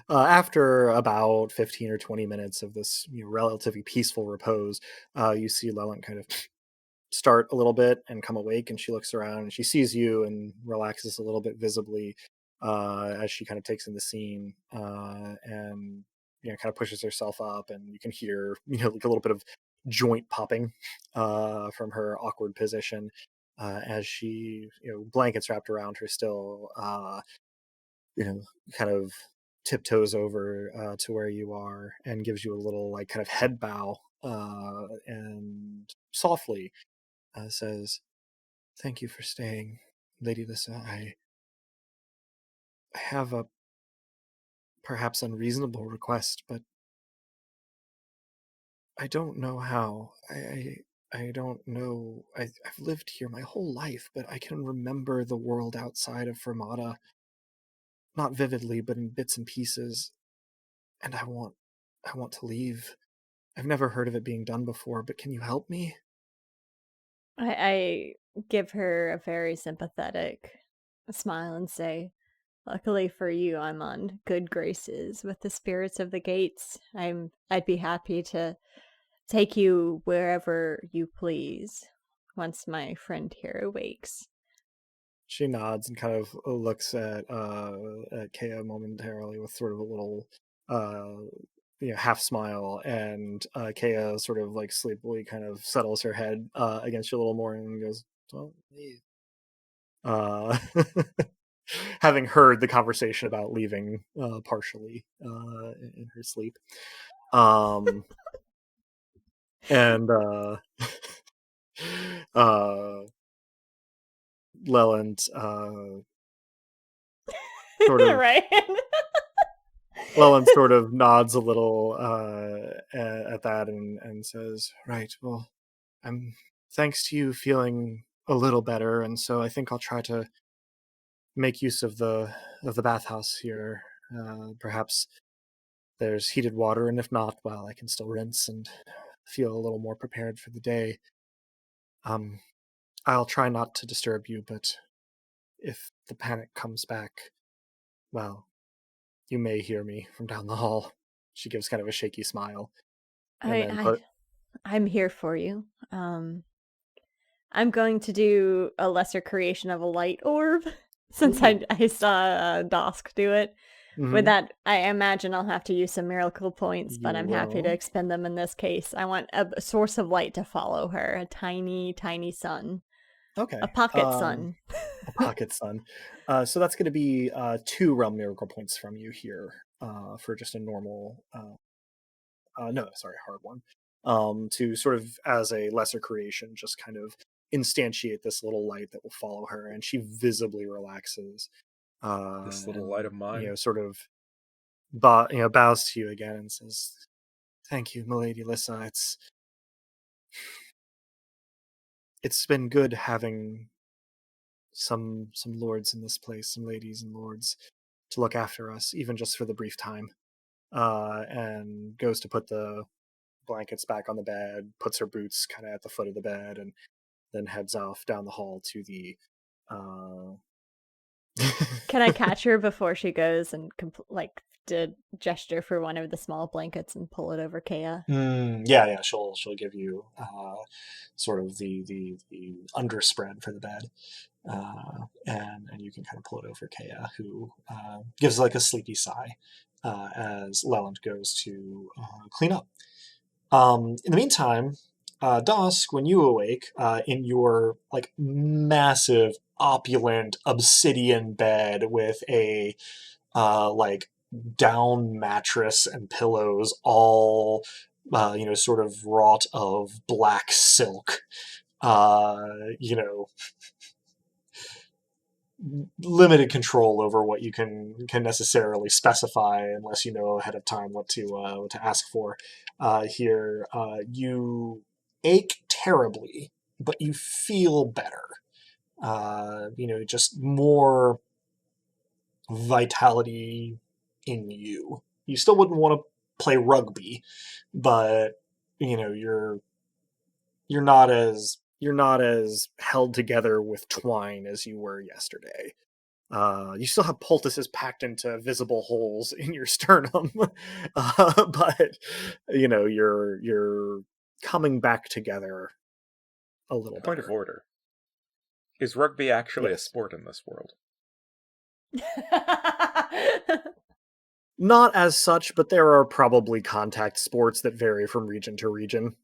After about 15 or 20 minutes of this relatively peaceful repose, you see Leland kind of start a little bit and come awake, and she looks around and she sees you and relaxes a little bit visibly as she kind of takes in the scene, and kind of pushes herself up, and you can hear like a little bit of joint popping from her awkward position as she blankets wrapped around her still, kind of tiptoes over to where you are and gives you a little like kind of head bow and softly says, "Thank you for staying, Lady Lissa. I have a perhaps unreasonable request, but I don't know how. I don't know. I've lived here my whole life, but I can remember the world outside of Fermata, not vividly, but in bits and pieces. And I want to leave. I've never heard of it being done before, but can you help me?" I give her a very sympathetic smile and say, "Luckily for you, I'm on good graces with the spirits of the gates. I'd be happy to take you wherever you please once my friend here awakes." She nods and kind of looks at Kea momentarily with sort of a little half smile, and Kea sort of like sleepily kind of settles her head against you a little more and goes, "Don't leave." Having heard the conversation about leaving partially in her sleep. And Leland sort of right. Leland sort of nods a little at that and says, "Right, well, I'm thanks to you feeling a little better, and so I think I'll try to make use of the bathhouse here. Perhaps there's heated water, and if not, well, I can still rinse and feel a little more prepared for the day. I'll try not to disturb you, but if the panic comes back, well, you may hear me from down the hall." She gives kind of a shaky smile. I'm here for you. I'm going to do a lesser creation of a light orb, since I saw Dosk do it. With that, I imagine I'll have to use some miracle points, but I'm happy to will. expend them in this case. I want a source of light to follow her, a tiny, tiny sun. Okay. A pocket sun. A pocket sun. So that's going to be 2 realm miracle points from you here for just a normal. No, sorry, hard one. To sort of, as a lesser creation, just kind of instantiate this little light that will follow her, and she visibly relaxes. This little light of mine. Sort of, bows to you again and says, "Thank you, milady Lissa. It's been good having some lords in this place, some ladies and lords, to look after us, even just for the brief time." And goes to put the blankets back on the bed, puts her boots kind of at the foot of the bed, and then heads off down the hall to the. Can I catch her before she goes and did gesture for one of the small blankets and pull it over Kea? Yeah. She'll give you sort of the underspread for the bed, and you can kind of pull it over Kea, who gives like a sleepy sigh as Leland goes to clean up. In the meantime, Dusk, when you awake in your like massive, opulent obsidian bed with a like down mattress and pillows, all sort of wrought of black silk, limited control over what you can necessarily specify unless you know ahead of time what to ask for. Here, you ache terribly, but you feel better. Just more vitality in you. You still wouldn't want to play rugby, but you're not as held together with twine as you were yesterday. You still have poultices packed into visible holes in your sternum, but you're coming back together a little Point better. of order. Is rugby actually a Yes. sport in this world? Not as such, but there are probably contact sports that vary from region to region.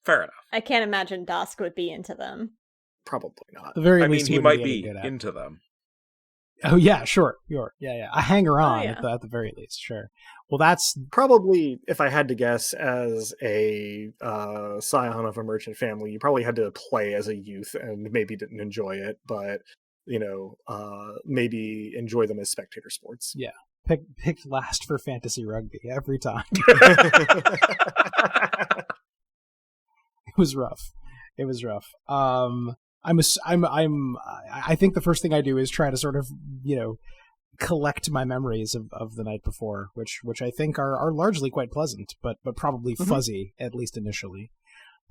Fair enough. I can't imagine Dusk would be into them. Probably not. At the very I least, mean, he wouldn't might any be good at. into them. Oh yeah, sure. Yeah. A hanger on yeah. at the very least, sure. Well, that's Probably, if I had to guess, as a scion of a merchant family, you probably had to play as a youth and maybe didn't enjoy it, but maybe enjoy them as spectator sports. Yeah. Picked last for fantasy rugby every time. It was rough. I think the first thing I do is try to sort of, collect my memories of the night before, which I think are largely quite pleasant, but probably fuzzy, at least initially.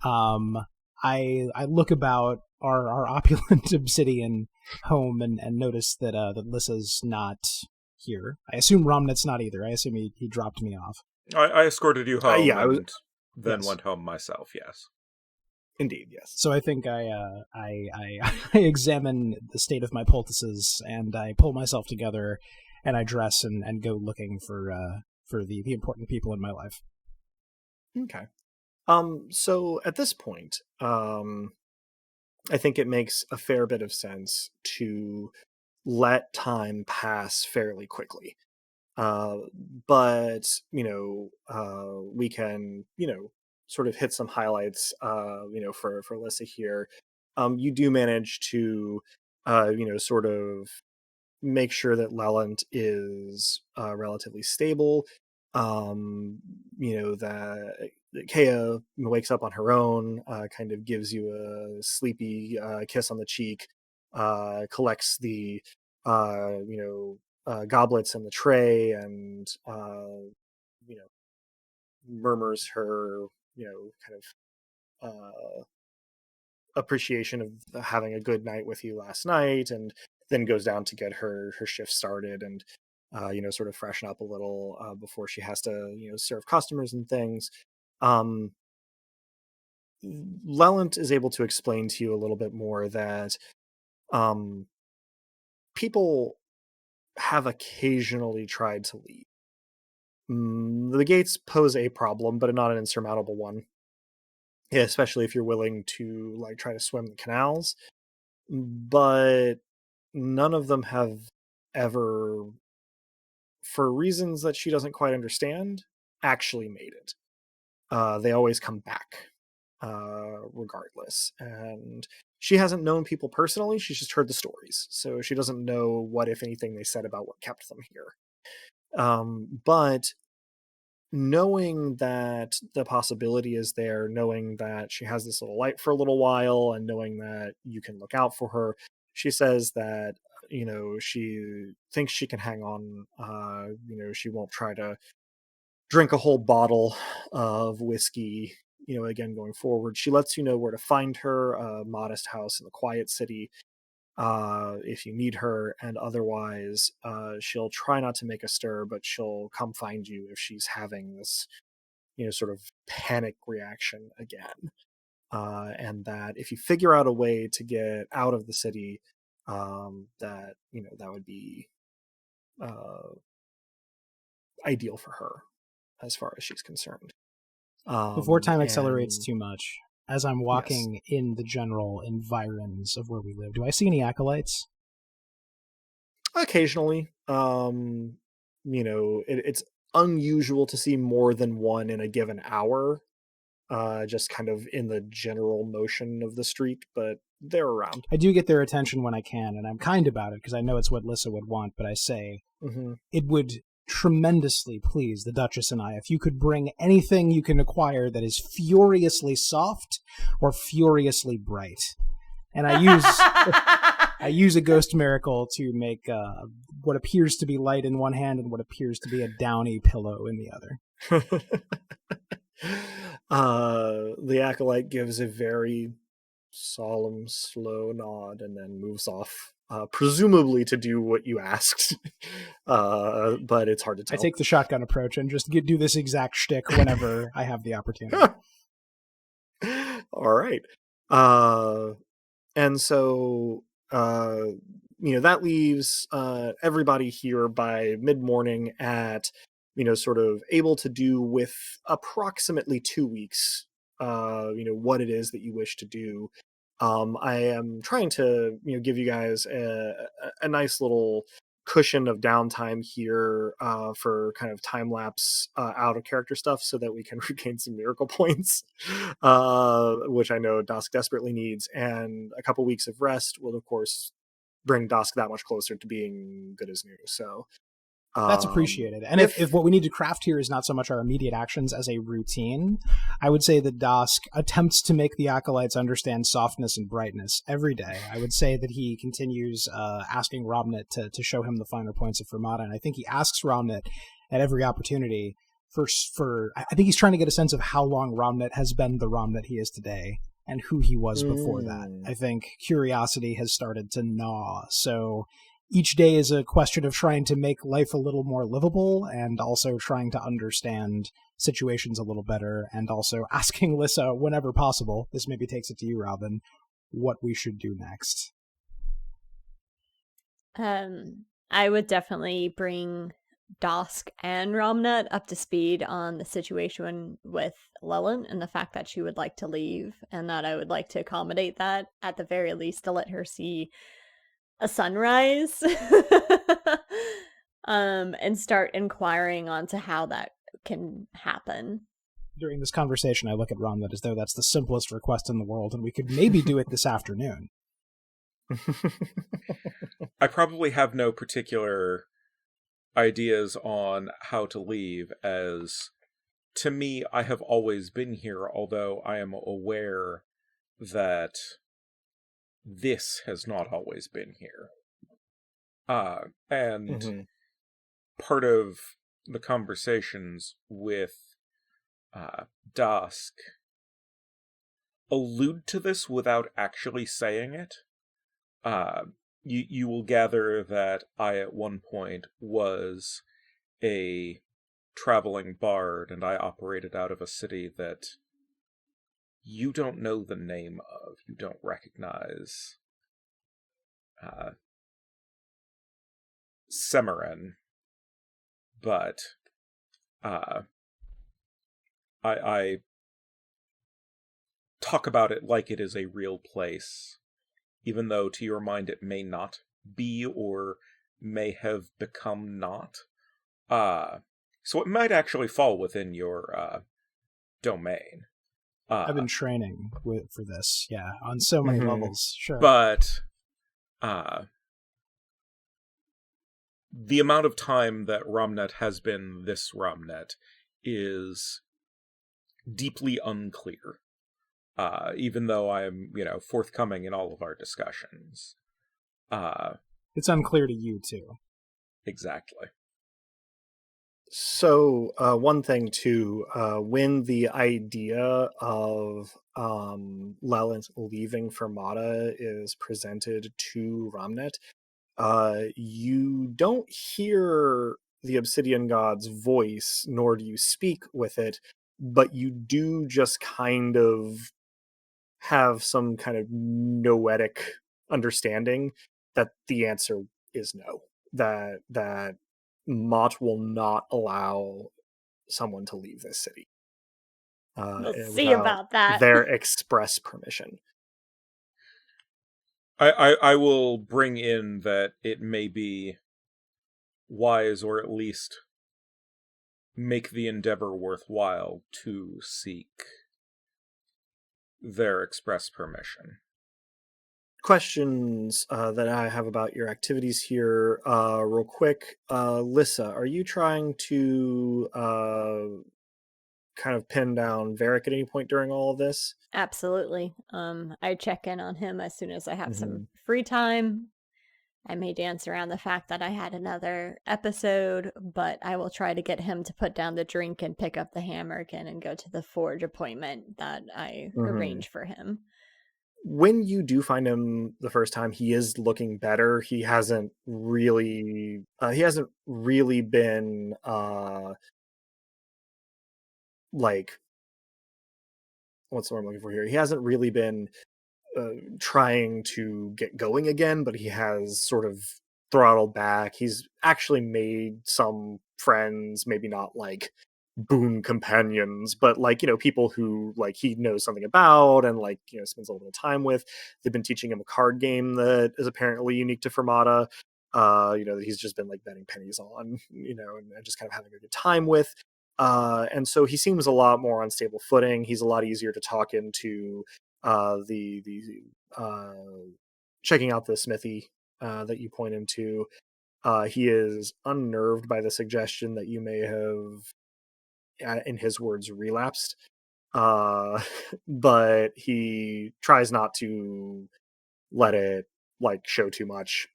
I look about our opulent obsidian home and notice that Lissa's not here. I assume Romnet's not either. I assume he dropped me off. I escorted you home and then yes. went home myself, yes. Indeed, yes. So I think I examine the state of my poultices and I pull myself together and I dress and go looking for the important people in my life. Okay. So at this point, I think it makes a fair bit of sense to let time pass fairly quickly. But we can sort of hit some highlights for Lissa here. You do manage to sort of make sure that Leland is relatively stable. That Kea wakes up on her own, kind of gives you a sleepy kiss on the cheek, collects the goblets and the tray, and murmurs her kind of appreciation of having a good night with you last night, and then goes down to get her shift started and sort of freshen up a little before she has to serve customers and things. Leland is able to explain to you a little bit more that people have occasionally tried to leave. The gates pose a problem, but not an insurmountable one. Yeah, especially if you're willing to like try to swim the canals. But none of them have ever, for reasons that she doesn't quite understand, actually made it. They always come back, regardless. And she hasn't known people personally, she's just heard the stories. So she doesn't know what, if anything, they said about what kept them here. But knowing that the possibility is there, knowing that she has this little light for a little while, and knowing that you can look out for her, she says that, she thinks she can hang on. She won't try to drink a whole bottle of whiskey, again, going forward. She lets you know where to find her, a modest house in the quiet city, if you need her, and otherwise, she'll try not to make a stir, but she'll come find you if she's having this, sort of panic reaction again. And that if you figure out a way to get out of the city, that would be ideal for her, as far as she's concerned. Before time accelerates too much, as I'm walking in the general environs of where we live, do I see any acolytes? Occasionally. It's unusual to see more than one in a given hour, just kind of in the general motion of the street, but they're around. I do get their attention when I can, and I'm kind about it because I know it's what Lissa would want, but I say, it would tremendously please the Duchess and I if you could bring anything you can acquire that is furiously soft or furiously bright. And I use a ghost miracle to make what appears to be light in one hand and what appears to be a downy pillow in the other. The acolyte gives a very solemn, slow nod and then moves off, presumably to do what you asked. But it's hard to tell. I take the shotgun approach and just do this exact shtick whenever I have the opportunity. All right. And so, that leaves everybody here by mid-morning at, sort of able to do with approximately 2 weeks, what it is that you wish to do. I am trying to, give you guys a nice little cushion of downtime here, for kind of time lapse out of character stuff, so that we can regain some miracle points, which I know Dosk desperately needs, and a couple weeks of rest will of course bring Dosk that much closer to being good as new. So that's appreciated. And if what we need to craft here is not so much our immediate actions as a routine, I would say that Dosk attempts to make the acolytes understand softness and brightness every day. I would say that he continues asking Romnet to show him the finer points of Fermata, and I think he asks Romnet at every opportunity I think he's trying to get a sense of how long Romnet has been the Romnet he is today and who he was before that. I think curiosity has started to gnaw, so each day is a question of trying to make life a little more livable and also trying to understand situations a little better, and also asking Lissa whenever possible, this maybe takes it to you, Robin, what we should do next. I would definitely bring Dosk and Romnet up to speed on the situation with Leland and the fact that she would like to leave, and that I would like to accommodate that, at the very least, to let her see a sunrise. And start inquiring onto how that can happen. During this conversation, I look at Romnet as though that's the simplest request in the world, and we could maybe do it this afternoon. I probably have no particular ideas on how to leave, as to me, I have always been here, although I am aware that this has not always been here. And part of the conversations with Dosk allude to this without actually saying it. You will gather that I at one point was a traveling bard, and I operated out of a city that you don't know the name of, you don't recognize. Semarin, but I talk about it like it is a real place, even though to your mind it may not be or may have become not. So it might actually fall within your domain. I've been training for this, yeah, on so many levels, sure. But the amount of time that Romnet has been this Romnet is deeply unclear. Even though I am, forthcoming in all of our discussions. It's unclear to you, too. Exactly. So, one thing, too, when the idea of Leland leaving Fermata is presented to Romnet, you don't hear the Obsidian God's voice, nor do you speak with it, but you do just kind of have some kind of noetic understanding that the answer is no. That Mott will not allow someone to leave this city We'll see without about that. their express permission. I will bring in that it may be wise, or at least make the endeavor worthwhile, to seek their express permission. Questions that I have about your activities here, real quick. Lissa, are you trying to kind of pin down Varric at any point during all of this? Absolutely. I check in on him as soon as I have some free time. I may dance around the fact that I had another episode, but I will try to get him to put down the drink and pick up the hammer again and go to the forge appointment that I arranged for him. When you do find him the first time, he is looking better. He hasn't really been like, what's the word I'm looking for here? He hasn't really been trying to get going again, but he has sort of throttled back. He's actually made some friends, maybe not like boon companions, but like, people who like he knows something about and like, spends a little bit of time with. They've been teaching him a card game that is apparently unique to Fermata. That he's just been like betting pennies on, and just kind of having a good time with. And so he seems a lot more on stable footing. He's a lot easier to talk into the checking out the smithy that you point him to. He is unnerved by the suggestion that you may have, in his words, relapsed. But he tries not to let it like show too much.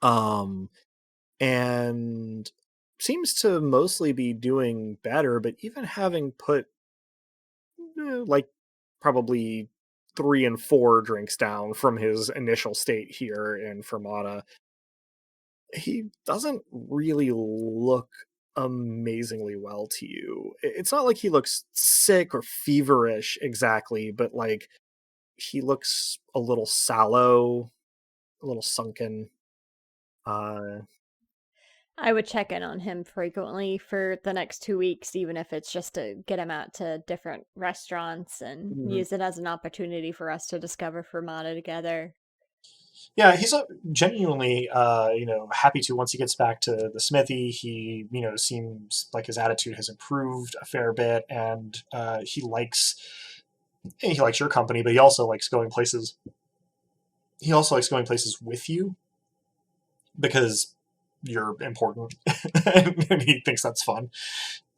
And seems to mostly be doing better, but even having put like probably 3 and 4 drinks down from his initial state here in Fermata, he doesn't really look amazingly well to you. It's not like he looks sick or feverish exactly, but like he looks a little sallow, a little sunken. I would check in on him frequently for the next 2 weeks, even if it's just to get him out to different restaurants and use it as an opportunity for us to discover Fermata together. Yeah, he's genuinely, happy to once he gets back to the smithy. He, seems like his attitude has improved a fair bit, and he likes your company, but he also likes going places. He also likes going places with you because you're important, and he thinks that's fun.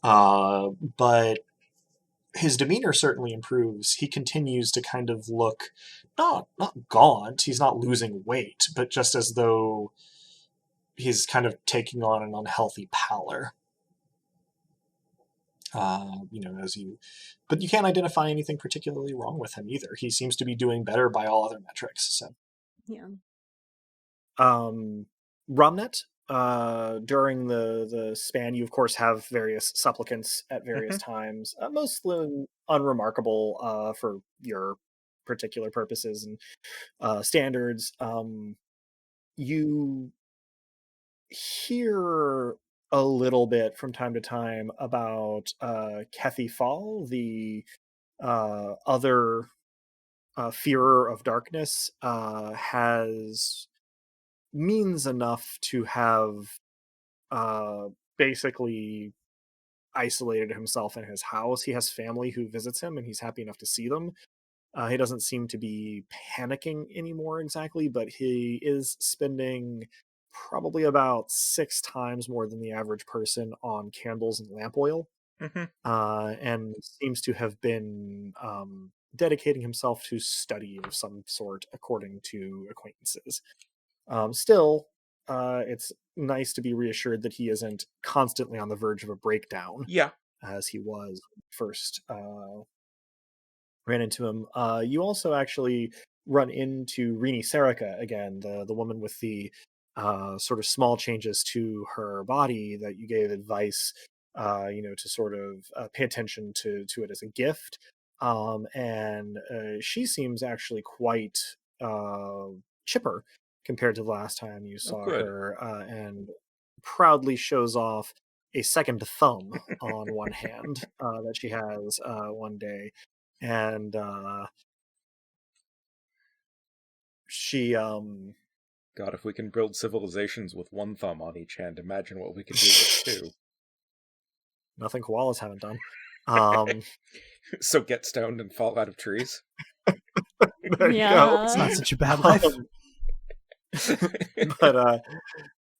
But his demeanor certainly improves. He continues to kind of look not gaunt. He's not losing weight, but just as though he's kind of taking on an unhealthy pallor. But you can't identify anything particularly wrong with him either. He seems to be doing better by all other metrics. So, yeah. Romnet, during the span, you of course have various supplicants at various times, mostly unremarkable for your particular purposes and standards. You hear a little bit from time to time about Kethy Fall, the other Fearer of Darkness, has means enough to have basically isolated himself in his house. He has family who visits him, and he's happy enough to see them. He doesn't seem to be panicking anymore exactly, but he is spending probably about 6 times more than the average person on candles and lamp oil, Mhm. and seems to have been dedicating himself to study of some sort, according to acquaintances. Still, it's nice to be reassured that he isn't constantly on the verge of a breakdown, Yeah. as he was first ran into him. You also actually run into Rini Serica again, the woman with the sort of small changes to her body that you gave advice, to sort of pay attention to it as a gift. And she seems actually quite chipper compared to the last time you Oh, saw good. her, and proudly shows off a second thumb on one hand that she has one day, and she God, if we can build civilizations with one thumb on each hand, imagine what we could do with two. nothing koalas haven't done. So get stoned and fall out of trees. There you go. It's not such a bad life. But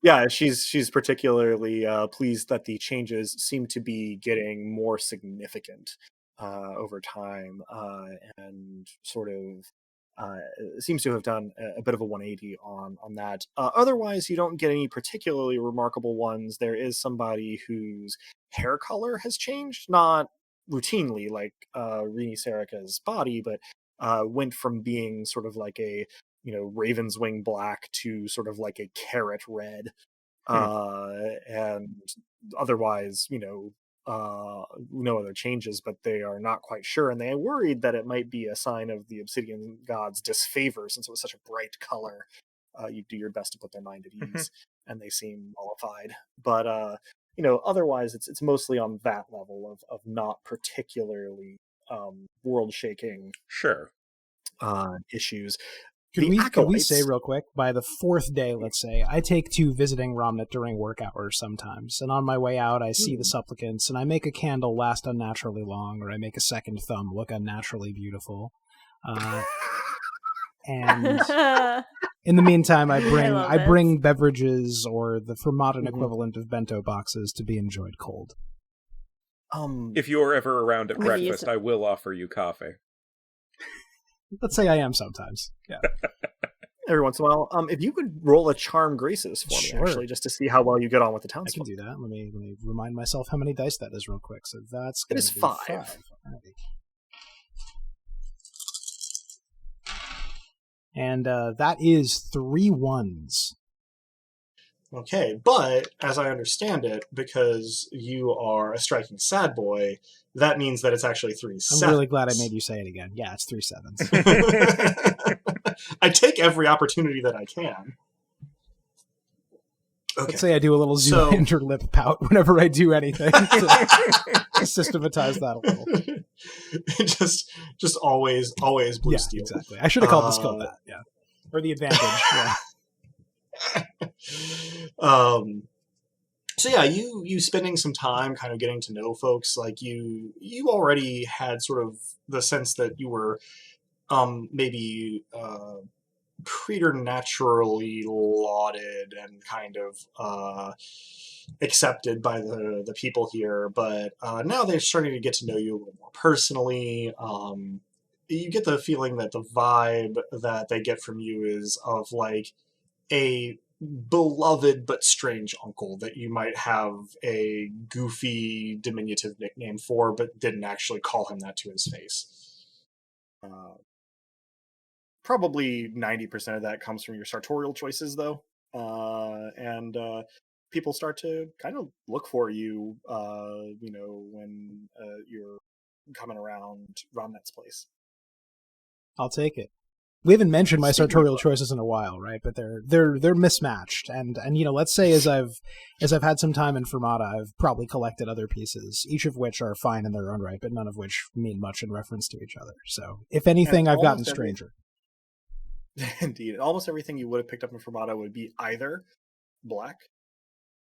yeah, she's particularly pleased that the changes seem to be getting more significant over time, and sort of seems to have done a bit of a 180 on that. Otherwise, you don't get any particularly remarkable ones. There is somebody whose hair color has changed, not routinely like Rini Serica's body, but went from being sort of like a raven's wing black to sort of like a carrot red, and otherwise no other changes, but they are not quite sure, and they are worried that it might be a sign of the obsidian god's disfavor, since it was such a bright color. You do your best to put their mind at ease, and they seem mollified, but otherwise it's mostly on that level of not particularly world shaking Sure. issues. Could The we say acolytes- real quick, by the 4th day, let's say, I take to visiting Romnit during work hours sometimes, and on my way out I see the supplicants, and I make a candle last unnaturally long, or I make a second thumb look unnaturally beautiful. And in the meantime, I bring beverages or the Fermatan equivalent of bento boxes to be enjoyed cold. If you are ever around at Maybe breakfast, I will offer you coffee. Let's say I am sometimes. Yeah. Every once in a while, if you could roll a charm graces for me, Sure. actually, just to see how well you get on with the I can townsfolk. do that. Let me remind myself how many dice that is real quick. So that's It going is to be 5. 5. Alrighty. And that is 3 1s. Okay, but as I understand it, because you are a striking sad boy, that means that it's actually 3 7s. I'm really glad I made you say it again. Yeah, it's 3 7s. I take every opportunity that I can. Okay. Let's say I do a little Zoolander lip pout whenever I do anything to systematize that a little. just always blue steel. Exactly. I should have called the skill that, yeah. Or the advantage, yeah. So yeah, you spending some time kind of getting to know folks, like you already had sort of the sense that you were maybe preternaturally lauded and kind of accepted by the people here, but now they're starting to get to know you a little more personally. You get the feeling that the vibe that they get from you is of like a beloved but strange uncle that you might have a goofy diminutive nickname for, but didn't actually call him that to his face. Probably 90% of that comes from your sartorial choices, though, and people start to kind of look for you, when you're coming around Romnet's place. I'll take it. We haven't mentioned my Speaking sartorial of- choices in a while, right? But they're mismatched, and let's say as I've had some time in Fermata, I've probably collected other pieces, each of which are fine in their own right, but none of which mean much in reference to each other. So, if anything, I've gotten stranger. Indeed, almost everything you would have picked up in Fermata would be either black,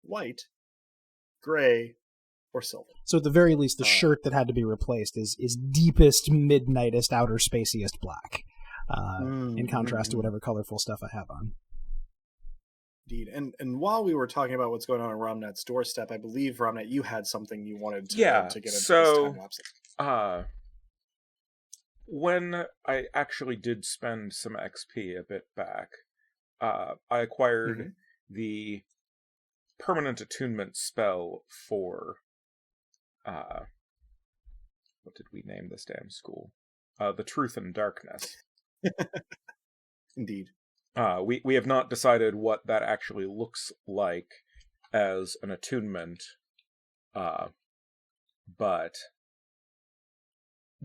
white, gray, or silver. So at the very least, the shirt that had to be replaced is deepest, midnightest, outer spaciest black. In contrast to whatever colorful stuff I have on. Indeed. And while we were talking about what's going on Romnet's doorstep, I believe, Romnet, you had something you wanted to get into this time lapse. When I actually did spend some XP a bit back, I acquired the permanent attunement spell for what did we name this damn school? The Truth and Darkness. Indeed. We have not decided what that actually looks like as an attunement, but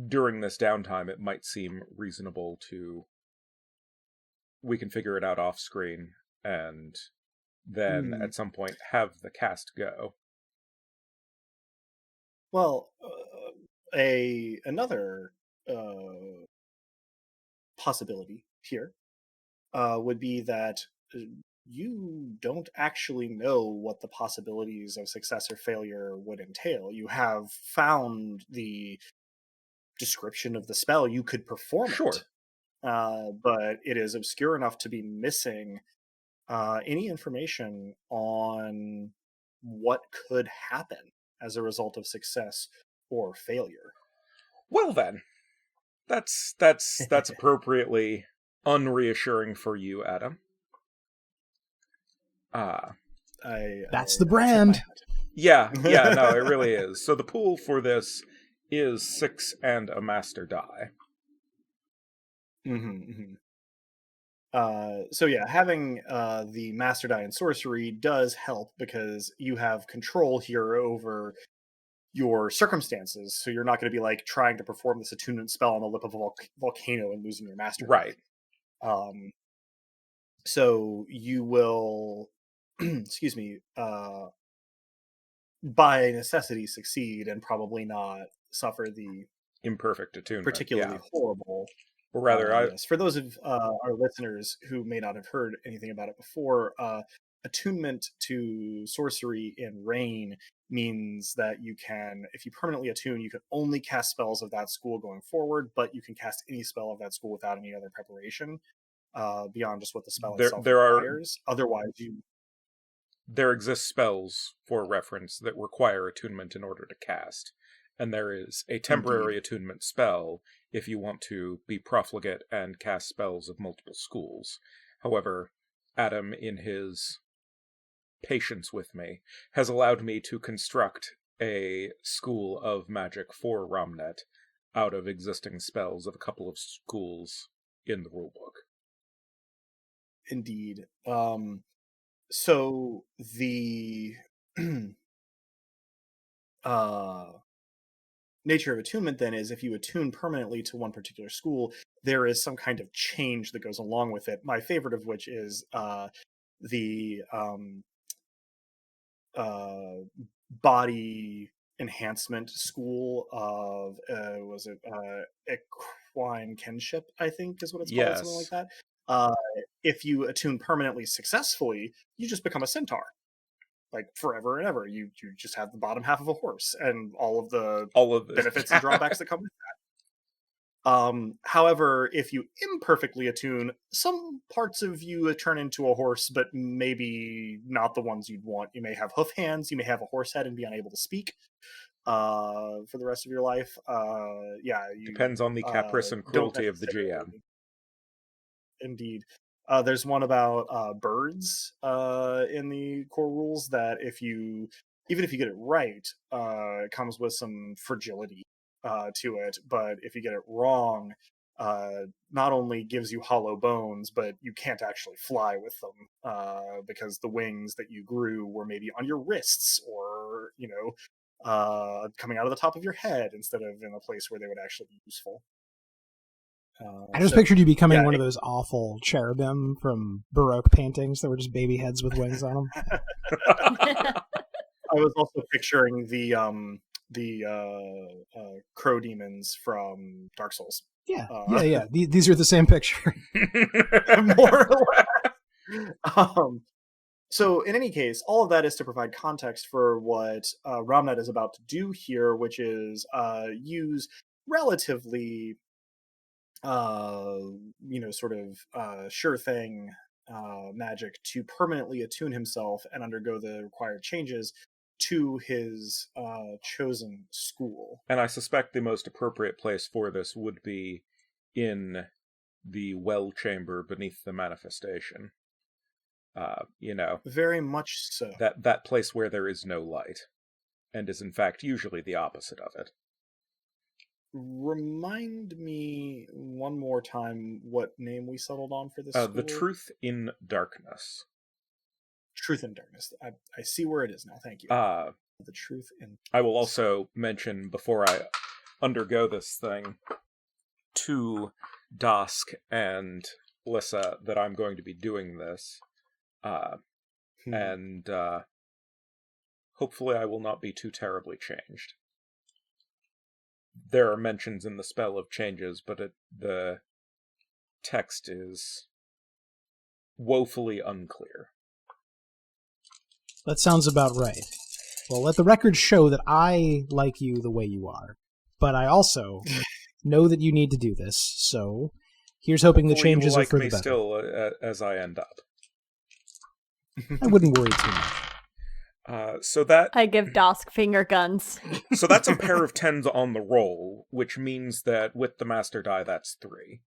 during this downtime it might seem reasonable we can figure it out off screen and then at some point have the cast go. Well, another possibility here would be that you don't actually know what the possibilities of success or failure would entail. You have found the description of the spell, you could perform it, but it is obscure enough to be missing any information on what could happen as a result of success or failure. Well then, that's appropriately unreassuring for you, Adam. That's the brand. Yeah, no, it really is. So the pool for this is 6 and a master die. So yeah, having the master die in sorcery does help because you have control here over your circumstances. So you're not going to be like trying to perform this attunement spell on the lip of a volcano and losing your master. Right. So you will, excuse me, by necessity succeed and probably not suffer the imperfect attunement, particularly horrible. Or rather, yes. For those of our listeners who may not have heard anything about it before, attunement to sorcery in Rain means that you can, if you permanently attune, you can only cast spells of that school going forward, but you can cast any spell of that school without any other preparation beyond just what the spell itself requires. Otherwise, there exist spells, for reference, that require attunement in order to cast. And there is a temporary attunement spell if you want to be profligate and cast spells of multiple schools. However, Adam, in his patience with me, has allowed me to construct a school of magic for Romnet out of existing spells of a couple of schools in the rulebook. Indeed. So the nature of attunement then is if you attune permanently to one particular school, there is some kind of change that goes along with it. My favorite of which is the body enhancement school of was it equine kinship, I think is what it's called, something like that. If you attune permanently successfully, you just become a centaur, like forever and ever. You just have the bottom half of a horse and all of the benefits and drawbacks that come with that. However, if you imperfectly attune, some parts of you turn into a horse, but maybe not the ones you'd want. You may have hoof hands, you may have a horse head and be unable to speak for the rest of your life. Depends on the caprice and cruelty of the GM. Indeed. There's one about birds in the core rules that even if you get it right, it comes with some fragility to it. But if you get it wrong, not only gives you hollow bones, but you can't actually fly with them because the wings that you grew were maybe on your wrists or, coming out of the top of your head instead of in a place where they would actually be useful. I just pictured you becoming one of those awful cherubim from Baroque paintings that were just baby heads with wings on them. I was also picturing the crow demons from Dark Souls. Yeah. These are the same picture. More or less. So in any case, all of that is to provide context for what Ramnet is about to do here, which is use relatively, sort of sure thing magic to permanently attune himself and undergo the required changes to his chosen school. And I suspect the most appropriate place for this would be in the well chamber beneath the manifestation. Very much so. That place where there is no light, and is in fact usually the opposite of it. Remind me one more time what name we settled on for this school? The Truth in Darkness. Truth in Darkness. I see where it is now. Thank you. The Truth in Darkness. I will also mention, before I undergo this thing, to Dosk and Lissa that I'm going to be doing this. And hopefully I will not be too terribly changed. There are mentions in the spell of changes, but the text is woefully unclear. That sounds about right. Well, let the record show that I like you the way you are, but I also know that you need to do this, so here's hoping the changes are for the better. Still as I end up. I wouldn't worry too much. So that I give Dosk finger guns. So that's a pair of 10s on the roll, which means that with the master die, that's 3.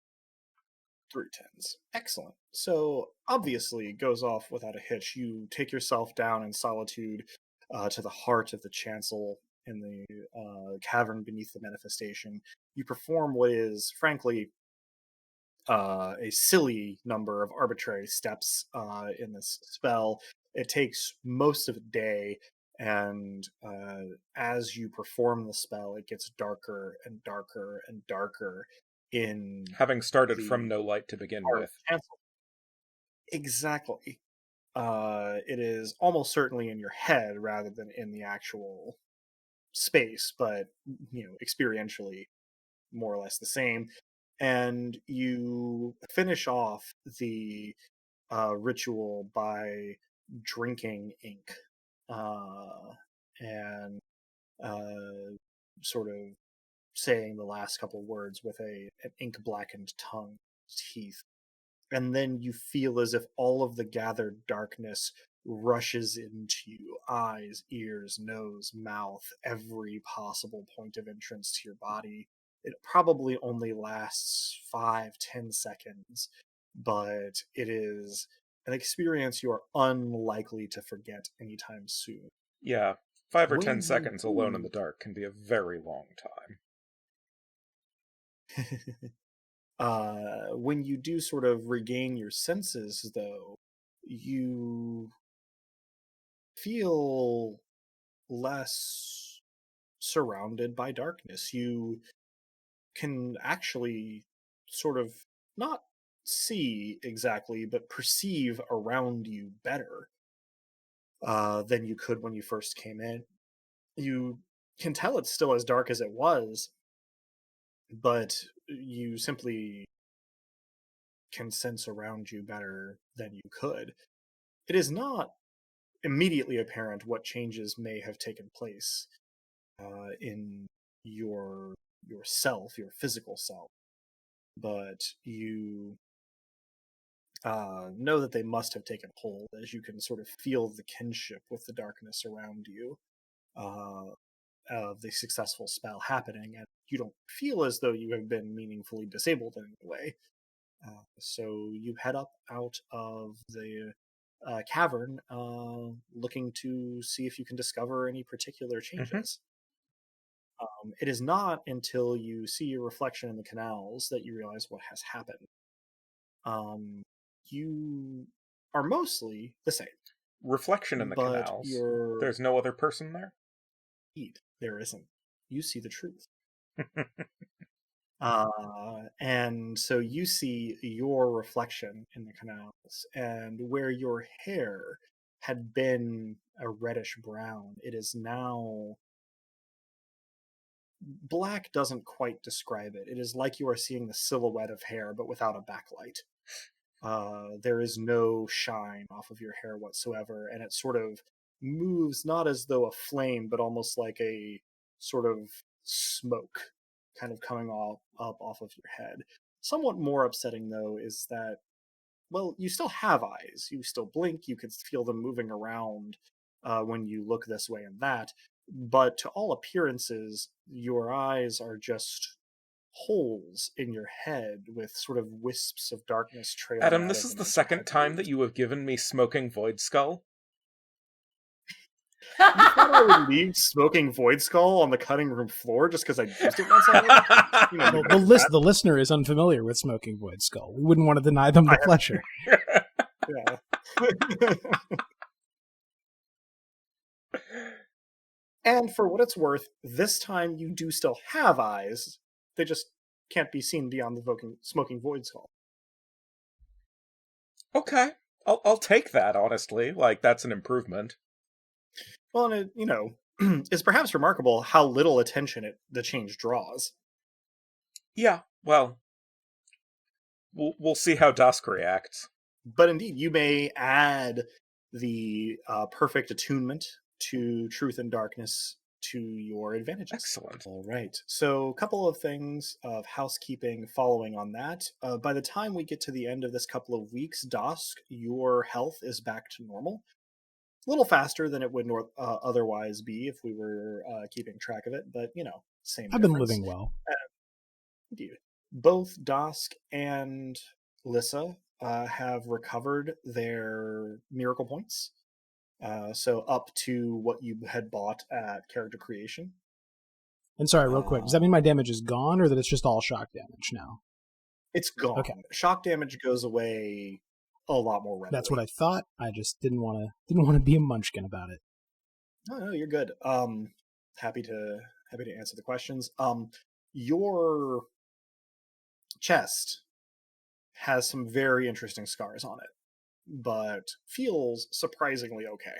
3 10s. Excellent. So obviously it goes off without a hitch. You take yourself down in solitude to the heart of the chancel in the cavern beneath the manifestation. You perform what is, frankly, a silly number of arbitrary steps in this spell. It takes most of a day, and as you perform the spell, it gets darker and darker and darker. In having started from no light to begin with. Exactly. It is almost certainly in your head rather than in the actual space, but experientially more or less the same. And you finish off the ritual by drinking ink and sort of saying the last couple words with an ink blackened tongue, teeth. And then you feel as if all of the gathered darkness rushes into you: eyes, ears, nose, mouth, every possible point of entrance to your body. It probably only lasts 5-10 seconds, but it is an experience you are unlikely to forget anytime soon. Yeah, 5 or 10 seconds alone in the dark can be a very long time. When you do sort of regain your senses, though, you feel less surrounded by darkness. You can actually sort of not see exactly, but perceive around you better than you could when you first came in. You can tell it's still as dark as it was, but you simply can sense around you better than you could. It is not immediately apparent what changes may have taken place in your self, your physical self, but you know that they must have taken hold, as you can sort of feel the kinship with the darkness around you of the successful spell happening, and you don't feel as though you have been meaningfully disabled in any way. So you head up out of the cavern, looking to see if you can discover any particular changes. It is not until you see your reflection in the canals that you realize what has happened. You are mostly the same. Reflection in the canals? There's no other person there? Indeed, there isn't. You see the truth. And so you see your reflection in the canals, and where your hair had been a reddish brown, it is now black. Doesn't quite describe it. It is like you are seeing the silhouette of hair, but without a backlight. There is no shine off of your hair whatsoever, and it sort of moves not as though a flame, but almost like a sort of smoke kind of coming up off of your head. Somewhat more upsetting, though, is that, well, you still have eyes. You still blink. You can feel them moving around when you look this way and that. But to all appearances, your eyes are just holes in your head with sort of wisps of darkness trailing Adam, out this of is them the as your second head time that moves. you have given me Smoking Void Skull. You thought I would leave smoking Void Skull on the cutting room floor just because I used it once already? You know, Well, the listener is unfamiliar with Smoking Void Skull. We wouldn't want to deny them the pleasure. Yeah. And for what it's worth, this time you do still have eyes. They just can't be seen beyond the smoking Void Skull. Okay. I'll take that, honestly. Like, that's an improvement. Well, and it, it's perhaps remarkable how little attention the change draws. Yeah, well, we'll see how Dusk reacts. But indeed, you may add the perfect attunement to truth and darkness to your advantages. Excellent. All right. So, a couple of things of housekeeping following on that. By the time we get to the end of this couple of weeks, Dusk, your health is back to normal. A little faster than it would otherwise be if we were keeping track of it, but same I've difference. been living well. Indeed. Both Dosk and Lissa have recovered their miracle points. So up to what you had bought at character creation. And sorry, real quick, does that mean my damage is gone, or that it's just all shock damage now? It's gone. Okay. Shock damage goes away a lot more readily. That's what I thought. I just didn't want to be a munchkin about it. No, you're good. Happy to answer the questions. Your chest has some very interesting scars on it, but feels surprisingly okay.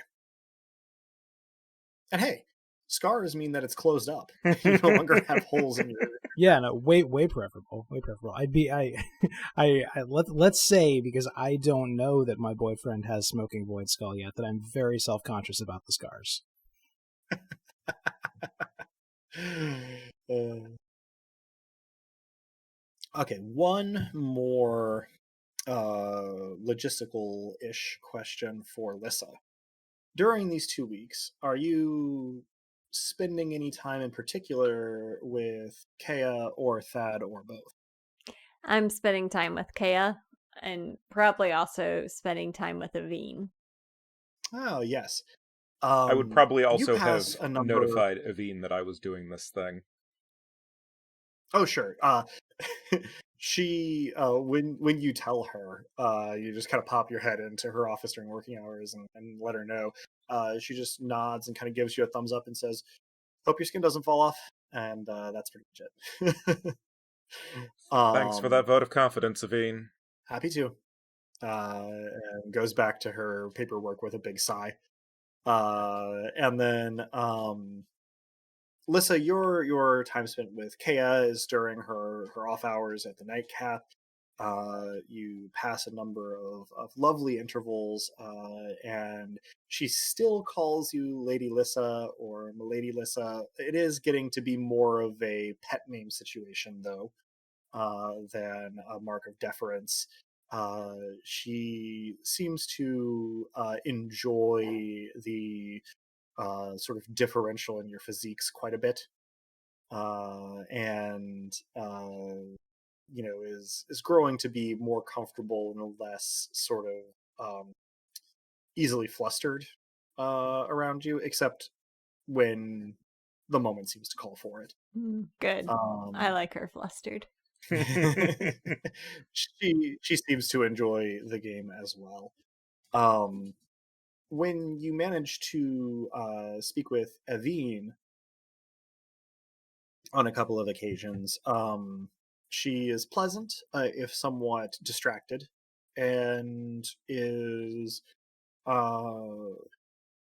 And hey, scars mean that it's closed up. You no longer have holes in your. Yeah, no, way preferable. Way preferable. Let's say, because I don't know that my boyfriend has Smoking Void Skull yet, that I'm very self-conscious about the scars. Okay, one more logistical-ish question for Lissa. During these 2 weeks, are you spending any time in particular with Kea or Thad or both? I'm spending time with Kea and probably also spending time with Aveen. Oh, yes. I would probably you also have pass a number. notified Aveen that I was doing this thing. Oh, sure. She, when you tell her, you just kind of pop your head into her office during working hours and let her know. She just nods and kind of gives you a thumbs up and says, "Hope your skin doesn't fall off." And that's pretty much it. Thanks for that vote of confidence, Aveen. Happy to. And goes back to her paperwork with a big sigh. And then Lissa, your time spent with Kea is during her off hours at the nightcap. You pass a number of lovely intervals, and she still calls you Lady Lissa or Milady Lissa. It is getting to be more of a pet name situation, though, than a mark of deference. She seems to enjoy the sort of differential in your physiques quite a bit, and is growing to be more comfortable and less sort of easily flustered around you, except when the moment seems to call for it. Good. I like her flustered. She seems to enjoy the game as well. When you manage to speak with Aveen on a couple of occasions, She is pleasant, if somewhat distracted, and is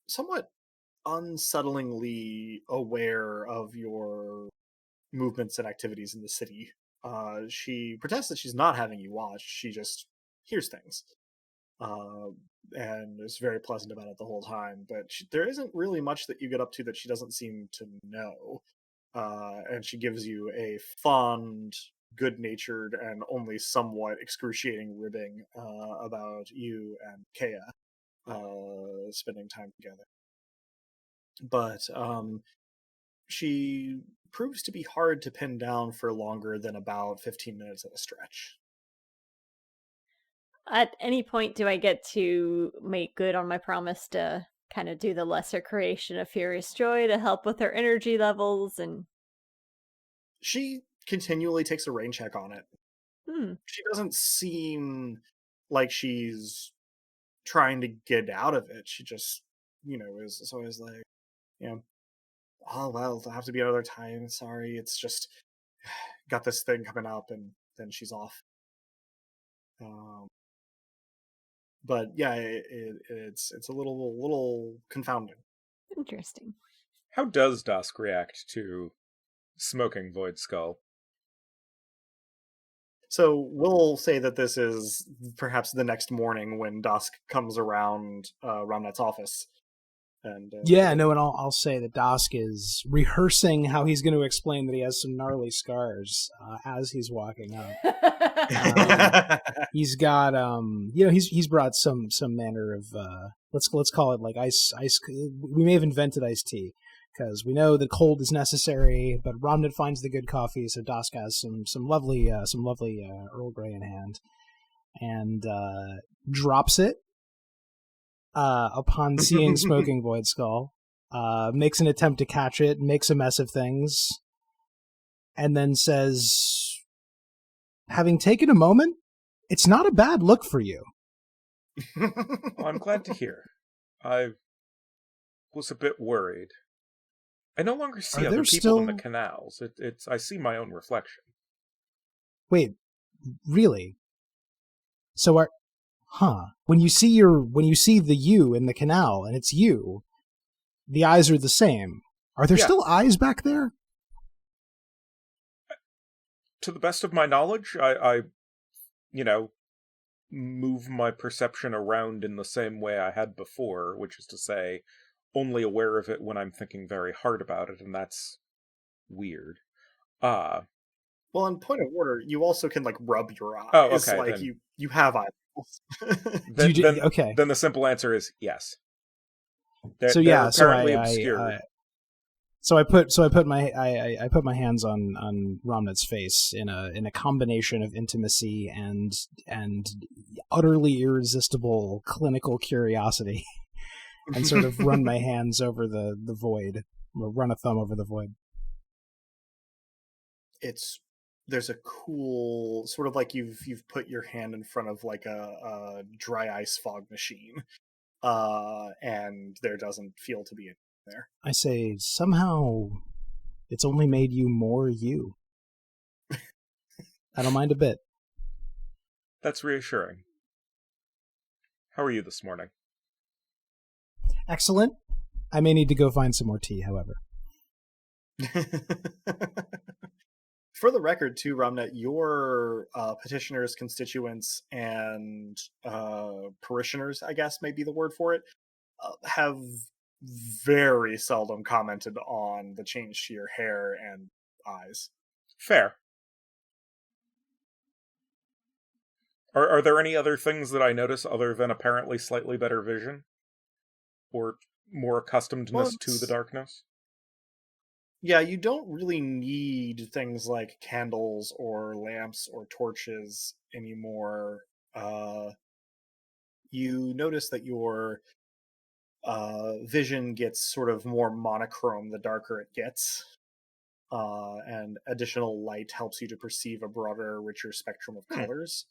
somewhat unsettlingly aware of your movements and activities in the city. She protests that she's not having you watched. She just hears things, uh, and is very pleasant about it the whole time. But there isn't really much that you get up to that she doesn't seem to know. And she gives you a fond, good-natured, and only somewhat excruciating ribbing about you and Kea spending time together. But she proves to be hard to pin down for longer than about 15 minutes at a stretch. At any point, do I get to make good on my promise to kind of do the lesser creation of Furious Joy to help with her energy levels? And She continually takes a rain check on it. She doesn't seem like she's trying to get out of it. She just, is always like, oh, well, it'll have to be another time. Sorry, it's just got this thing coming up, and then she's off. But yeah, it's a little confounding. Interesting. How does Dusk react to smoking Void Skull? So we'll say that this is perhaps the next morning when Dusk comes around Ramnet's office. And and I'll say that Dusk is rehearsing how he's going to explain that he has some gnarly scars as he's walking up. He's got he's brought some manner of let's call it like ice. We may have invented iced tea because we know that cold is necessary, but Ramnet finds the good coffee, so Dusk has some lovely Earl Grey in hand and drops it upon seeing Smoking Void Skull. Makes an attempt to catch it, makes a mess of things, and then says, having taken a moment, it's not a bad look for you. Well, I'm glad to hear. I was a bit worried. I no longer see other people in the canals. I see my own reflection. Wait, really? So when you see the you in the canal and it's you, the eyes are the same. Are there still eyes back there? To the best of my knowledge, I move my perception around in the same way I had before, which is to say, only aware of it when I'm thinking very hard about it, and that's weird. Well, in point of order, you also can rub your eyes. Oh, okay. Like you have eyeballs. Then the simple answer is yes. They're apparently obscure. So I put my hands on Ramnet's face in a combination of intimacy and utterly irresistible clinical curiosity, and sort of run my hands over the void, or run a thumb over the void. There's a cool sort of like you've put your hand in front of like a dry ice fog machine, and there doesn't feel to be anything there. I say, somehow it's only made you more you. I don't mind a bit. That's reassuring. How are you this morning? Excellent. I may need to go find some more tea, however. For the record, too, Ramnet, your petitioners, constituents, and parishioners, I guess may be the word for it, have very seldom commented on the change to your hair and eyes. Fair. Are there any other things that I notice other than apparently slightly better vision? Or more accustomedness to the darkness? Yeah, you don't really need things like candles or lamps or torches anymore. You notice that your vision gets sort of more monochrome the darker it gets. And additional light helps you to perceive a broader, richer spectrum of colors.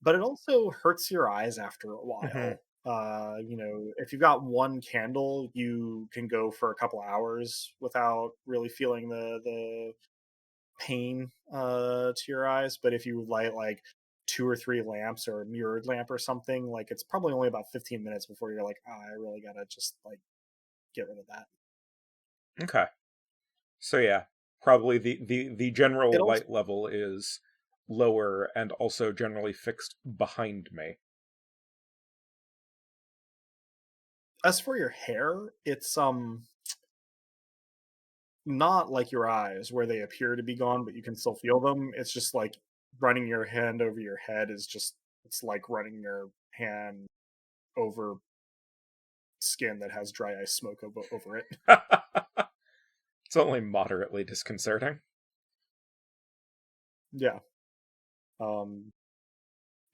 But it also hurts your eyes after a while. If you've got one candle, you can go for a couple hours without really feeling the pain to your eyes, but if you light like 2 or 3 lamps or a mirrored lamp or something, like it's probably only about 15 minutes before you're like, I really gotta just like get rid of that. Okay. So yeah, probably the general Also, light level is lower and also generally fixed behind me. as for your hair, it's not like your eyes where they appear to be gone but you can still feel them. It's just like running your hand over your head is just, it's like running your hand over skin that has dry ice smoke over it. It's only moderately disconcerting. Yeah.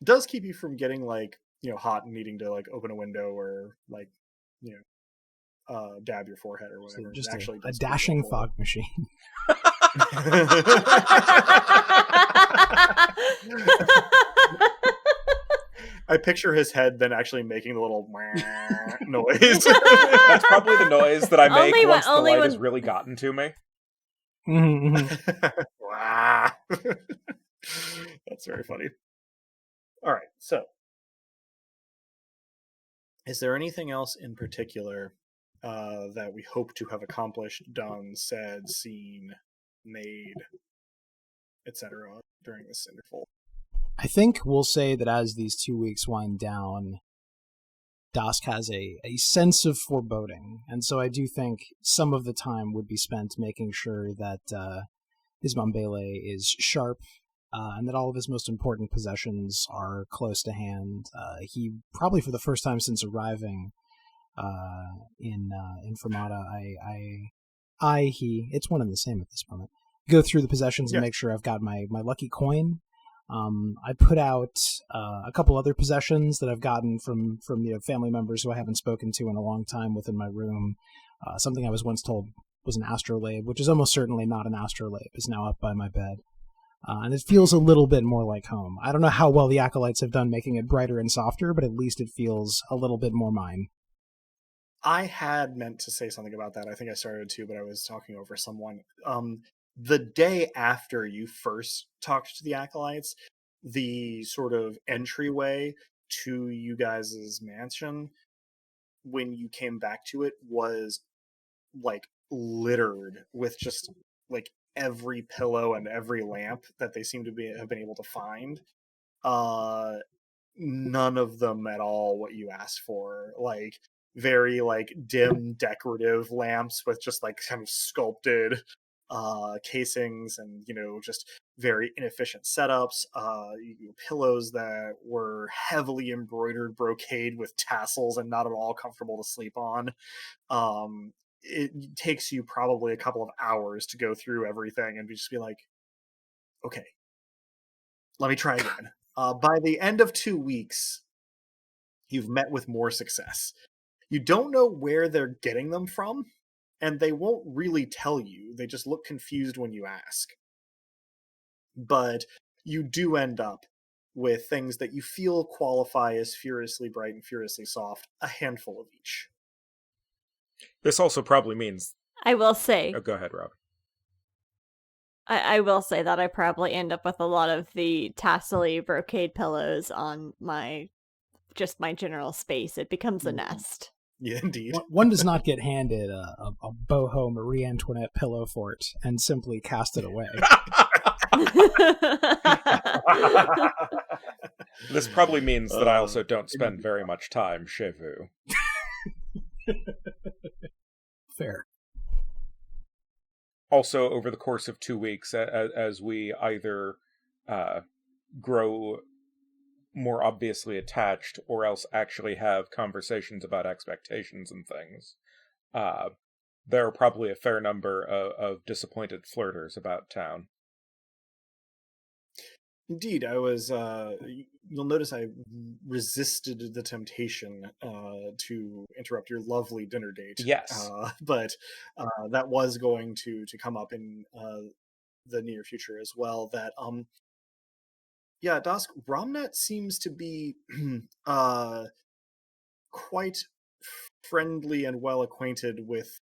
Does keep you from getting like, hot and needing to like open a window or like, dab your forehead or whatever. Just It actually a does dashing fog machine. I picture his head then actually making the little noise. That's probably the noise that I make Only once the only light when- has really gotten to me. That's very funny. All right, so is there anything else in particular that we hope to have accomplished, done, said, seen, made, etc. during this interval? I think we'll say that as these 2 weeks wind down, Dask has a sense of foreboding, and so I do think some of the time would be spent making sure that his Mambele is sharp, and that all of his most important possessions are close to hand. He probably for the first time since arriving in Fermata, it's one and the same at this moment. Go through the possessions and make sure I've got my lucky coin. I put out a couple other possessions that I've gotten from family members who I haven't spoken to in a long time within my room. Something I was once told was an astrolabe, which is almost certainly not an astrolabe, is now up by my bed. And it feels a little bit more like home. I don't know how well the Acolytes have done making it brighter and softer, but at least it feels a little bit more mine. I had meant to say something about that. I think I started to, but I was talking over someone. The day after you first talked to the Acolytes, the sort of entryway to you guys' mansion, when you came back to it, was like littered with just like every pillow and every lamp that they seem to have been able to find. None of them at all what you asked for. Like very like dim decorative lamps with just like kind of sculpted casings and just very inefficient setups, pillows that were heavily embroidered brocade with tassels and not at all comfortable to sleep on. It takes you probably a couple of hours to go through everything and just be like, okay, let me try again. By the end of 2 weeks, you've met with more success. You don't know where they're getting them from, and they won't really tell you. They just look confused when you ask. But you do end up with things that you feel qualify as furiously bright and furiously soft, a handful of each. This also probably means... I will say... Oh, go ahead, Rob. I will say that I probably end up with a lot of the tassel-y brocade pillows on my general space. It becomes a nest. Yeah, indeed. One does not get handed a boho Marie Antoinette pillow fort and simply cast it away. This probably means that I also don't spend very much time chez vous. Fair. Also, over the course of 2 weeks, as we either grow more obviously attached or else actually have conversations about expectations and things, there are probably a fair number of disappointed flirters about town. Indeed, I was. You'll notice I resisted the temptation to interrupt your lovely dinner date. Yes, but that was going to come up in the near future as well. That yeah, Dask, Romnet seems to be quite friendly and well acquainted with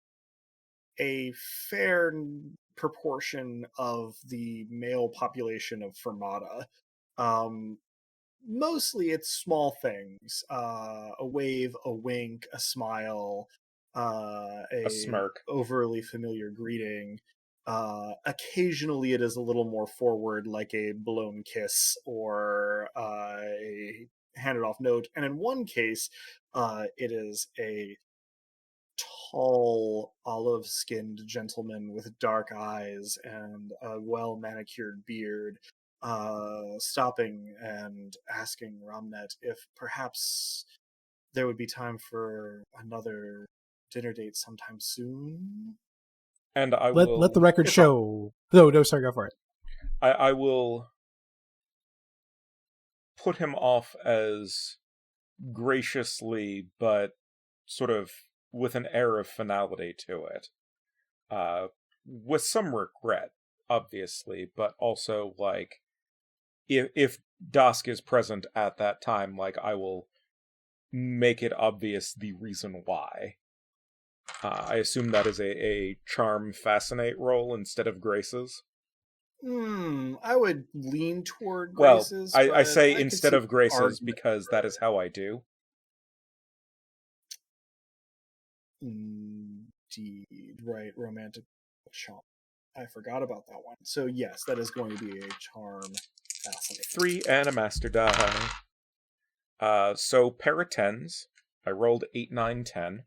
a fair proportion of the male population of Fermata. Mostly it's small things, a wave, a wink, a smile, A smirk. overly familiar greeting. Occasionally it is a little more forward, like a blown kiss or a handed off note. And in one case, it is a tall, olive-skinned gentleman with dark eyes and a well-manicured beard, stopping and asking Ramnet if perhaps there would be time for another dinner date sometime soon. And I let will the record show. No, sorry, go for it. I will put him off as graciously, but sort of with an air of finality to it. With some regret, obviously, but also, like, if Dusk is present at that time, like, I will make it obvious the reason why. I assume that is a charm fascinate roll instead of graces. I would lean toward Well, graces. I say could instead see of graces argument because for- that is how I do. Indeed, right? Romantic charm. I forgot about that one. So yes, that is going to be a charm fascinating. 3 and a master die. So pair of 10s. I rolled 8, 9, 10.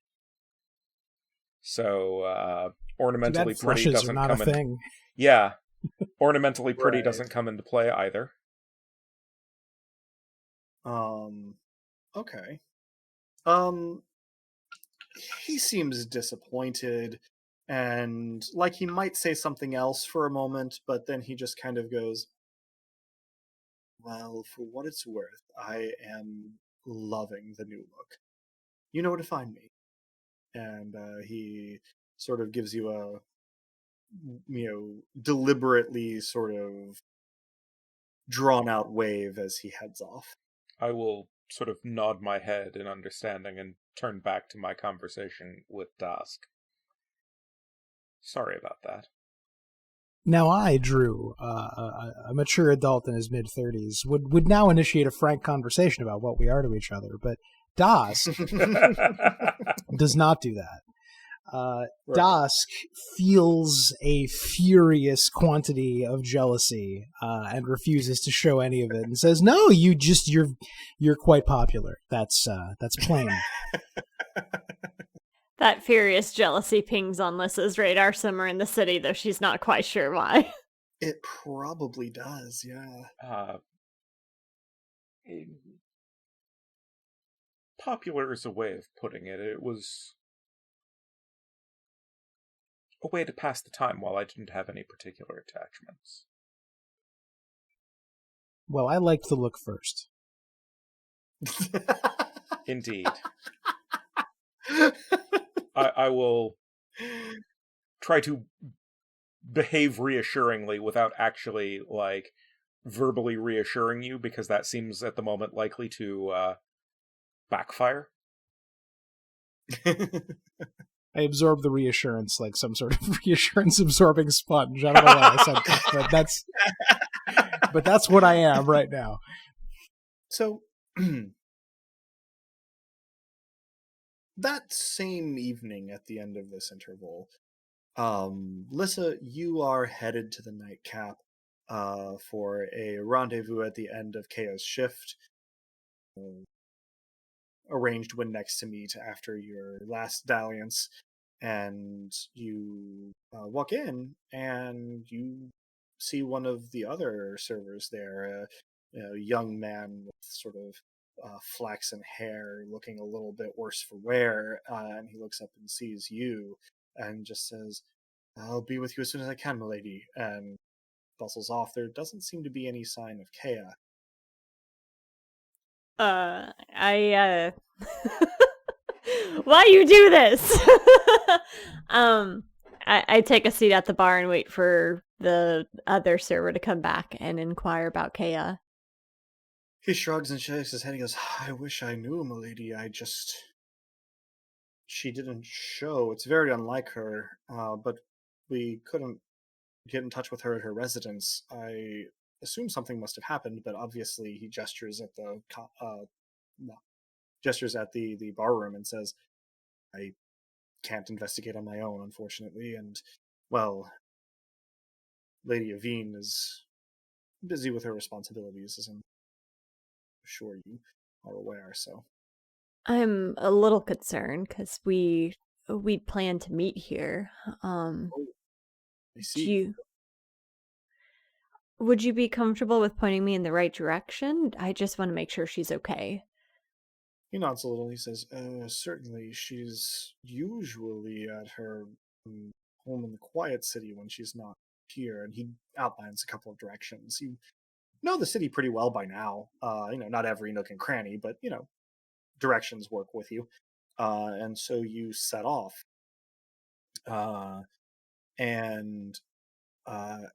So ornamentally pretty doesn't not come a in. thing. Yeah, ornamentally pretty Right. doesn't come into play either. Okay. He seems disappointed and like he might say something else for a moment, but then he just kind of goes, well, for what it's worth, I am loving the new look. You know where to find me. And he sort of gives you a, deliberately sort of drawn out wave as he heads off. I will sort of nod my head in understanding and turn back to my conversation with Dusk. Sorry about that. Now I, Drew, a mature adult in his mid-30s, would now initiate a frank conversation about what we are to each other, but Dusk does not do that. Right. Dusk feels a furious quantity of jealousy and refuses to show any of it, and says, "No, you're quite popular. That's plain." That furious jealousy pings on Lissa's radar somewhere in the city, though she's not quite sure why. It probably does, yeah. Popular is a way of putting it. It was a way to pass the time while I didn't have any particular attachments. Well, I liked the look first. Indeed. I will try to behave reassuringly without actually, like, verbally reassuring you, because that seems at the moment likely to backfire. I absorb the reassurance like some sort of reassurance-absorbing sponge. I don't know why I said that, but that's what I am right now. So, that same evening at the end of this interval, Lissa, you are headed to the nightcap for a rendezvous at the end of KAI-uhs' shift. Arranged when next to meet after your last dalliance, and you walk in and you see one of the other servers there, a young man with sort of flaxen hair, looking a little bit worse for wear, and he looks up and sees you and just says, "I'll be with you as soon as I can, milady," and bustles off. There doesn't seem to be any sign of KAI. Why you do this? I take a seat at the bar and wait for the other server to come back and inquire about KAI. He shrugs and shakes his head. He goes, "I wish I knew, milady. She didn't show. It's very unlike her, but we couldn't get in touch with her at her residence. I assume something must have happened, but obviously he gestures at the the bar room and says, "I can't investigate on my own, unfortunately, and well, Lady Avine is busy with her responsibilities, as I'm sure you are aware." So I'm a little concerned because we'd planned to meet here. I Do see. you would you be comfortable with pointing me in the right direction? I just want to make sure she's okay. He nods a little. He says, "Certainly, she's usually at her home in the Quiet City when she's not here." And he outlines a couple of directions. You know the city pretty well by now. Not every nook and cranny, but directions work with you. And so you set off. Uh, and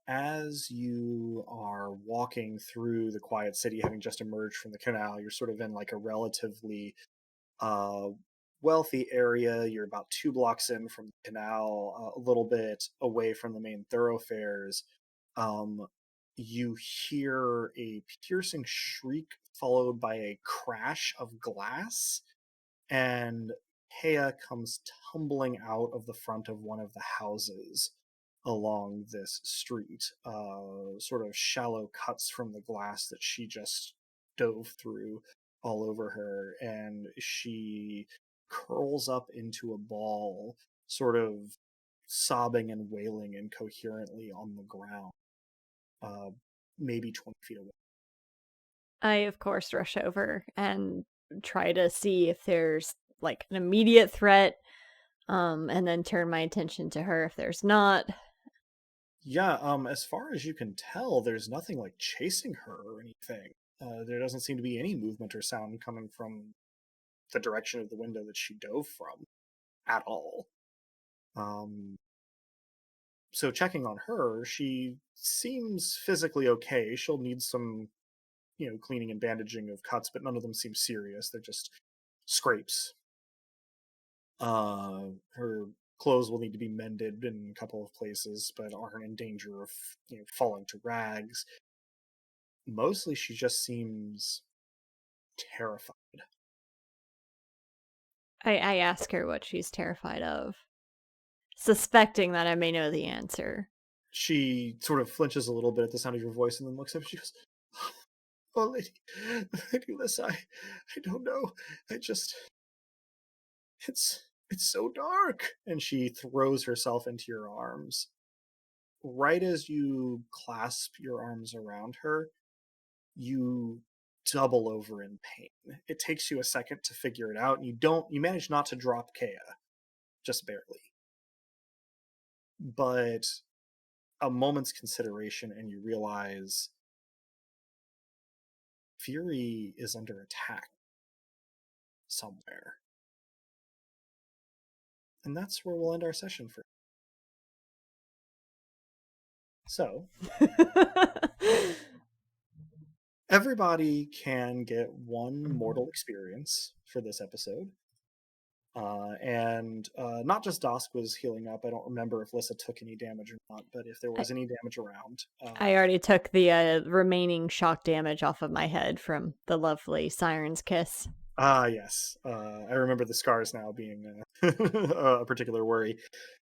as you are walking through the Quiet City, having just emerged from the canal, you're sort of in like a relatively uh, wealthy area. You're about 2 blocks in from the canal, a little bit away from the main thoroughfares. Um, you hear a piercing shriek followed by a crash of glass, and Hea comes tumbling out of the front of one of the houses along this street. Sort of shallow cuts from the glass that she just dove through all over her, and she curls up into a ball, sort of sobbing and wailing incoherently on the ground, uh, maybe 20 feet away. I, of course, rush over and try to see if there's like an immediate threat, and then turn my attention to her if there's not. Yeah, as far as you can tell, there's nothing like chasing her or anything. There doesn't seem to be any movement or sound coming from the direction of the window that she dove from at all. So checking on her, she seems physically okay. She'll need some, cleaning and bandaging of cuts, but none of them seem serious. They're just scrapes. Her clothes will need to be mended in a couple of places, but aren't in danger of falling to rags. Mostly, she just seems terrified. I ask her what she's terrified of, suspecting that I may know the answer. She sort of flinches a little bit at the sound of your voice, and then looks up and she goes, "Oh, Lady Liz, I don't know. It's so dark." And she throws herself into your arms. Right as you clasp your arms around her, you double over in pain. It takes you a second to figure it out, and you manage not to drop Kea, just barely. But a moment's consideration, and you realize Fury is under attack somewhere. And that's where we'll end our session for. So, everybody can get one mortal experience for this episode. And not just Dosk was healing up. I don't remember if Lissa took any damage or not, but if there was any damage around. I already took the remaining shock damage off of my head from the lovely Siren's Kiss. Yes. I remember the scars now being a particular worry.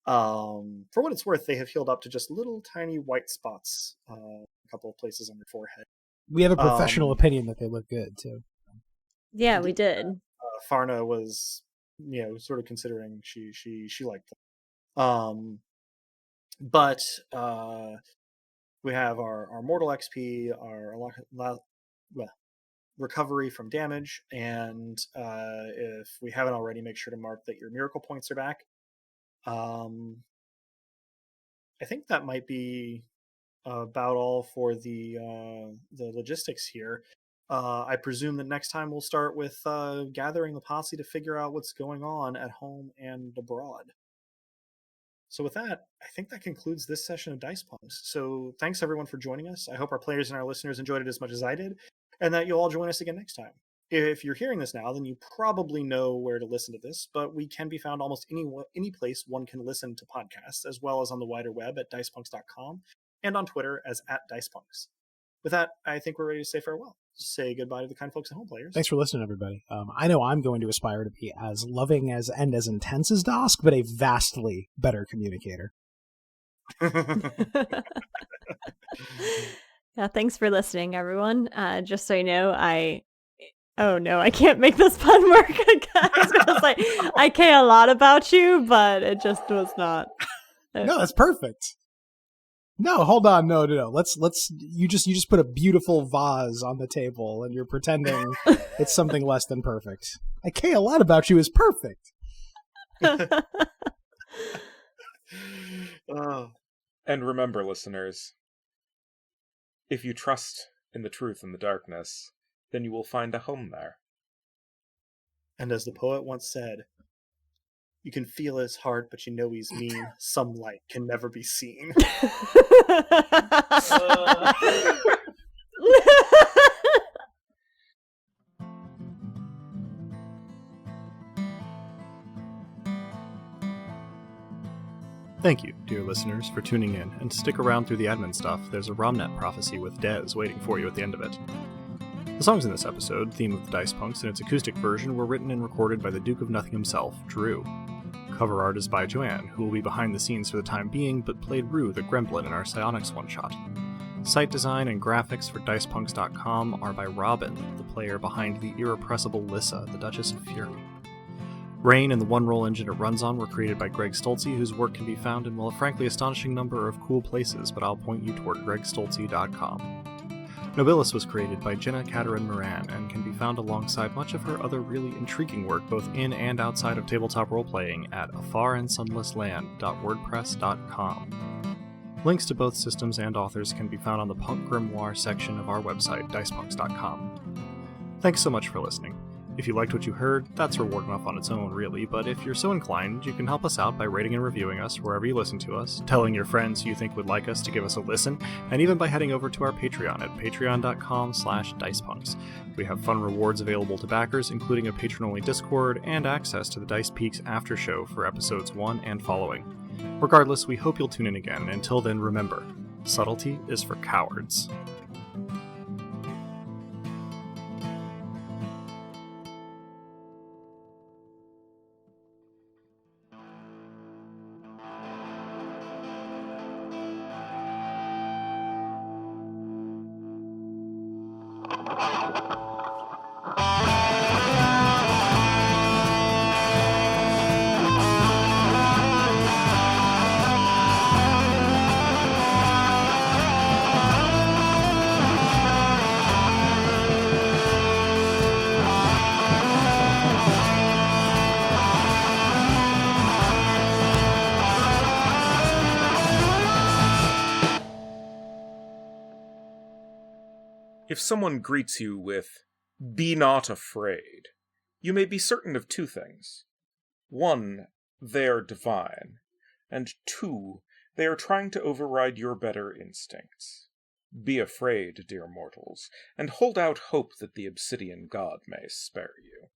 For what it's worth, they have healed up to just little tiny white spots, a couple of places on your forehead. We have a professional opinion that they look good, too. Yeah, we did. Farna was, sort of considering she liked them. But we have our mortal XP, our recovery from damage, and if we haven't already, make sure to mark that your miracle points are back. I think that might be about all for the logistics here. I presume that next time we'll start with gathering the posse to figure out what's going on at home and abroad. So with that, I think that concludes this session of Dice Punks. So thanks everyone for joining us. I hope our players and our listeners enjoyed it as much as I did, and that you'll all join us again next time. If you're hearing this now, then you probably know where to listen to this, but we can be found almost any place one can listen to podcasts, as well as on the wider web at dicepunks.com and on Twitter as @dicepunks. With that, I think we're ready to say farewell. Say goodbye to the kind folks at home, players. Thanks for listening, everybody. I know I'm going to aspire to be as loving and as intense as Dosk, but a vastly better communicator. Yeah, thanks for listening, everyone. Just so you know, oh no, I can't make this pun work. I was gonna say I care a lot about you, but it just was not. No, that's perfect. No, hold on, no. Let's you just put a beautiful vase on the table and you're pretending it's something less than perfect. I care a lot about you is perfect. And remember, listeners, if you trust in the truth and the darkness, then you will find a home there. And as the poet once said, you can feel his heart, but you know he's mean. Some light can never be seen. Thank you, dear listeners, for tuning in, and stick around through the admin stuff. There's a Romnet prophecy with Dez waiting for you at the end of it. The songs in this episode, theme of the Dice Punks, and its acoustic version were written and recorded by the Duke of Nothing himself, Drew. Cover art is by Joanne, who will be behind the scenes for the time being, but played Rue the Gremlin in our Psionics one-shot. Site design and graphics for DicePunks.com are by Robin, the player behind the irrepressible Lissa, the Duchess of Fury. Rain and the one-roll engine it runs on were created by Greg Stolze, whose work can be found in, well, a frankly astonishing number of cool places, but I'll point you toward gregstolze.com. Nobilis was created by Jenna Caterin Moran and can be found alongside much of her other really intriguing work both in and outside of tabletop role-playing at afarandsunlessland.wordpress.com. Links to both systems and authors can be found on the Punk Grimoire section of our website, dicepunks.com. Thanks so much for listening. If you liked what you heard, that's reward enough on its own, really, but if you're so inclined, you can help us out by rating and reviewing us wherever you listen to us, telling your friends who you think would like us to give us a listen, and even by heading over to our Patreon at patreon.com/dicepunks. We have fun rewards available to backers, including a patron-only Discord and access to the Dice Peaks after show for episodes 1 and following. Regardless, we hope you'll tune in again. Until then, remember, subtlety is for cowards. If someone greets you with, "Be not afraid," you may be certain of two things. One, they are divine, and two, they are trying to override your better instincts. Be afraid, dear mortals, and hold out hope that the obsidian god may spare you.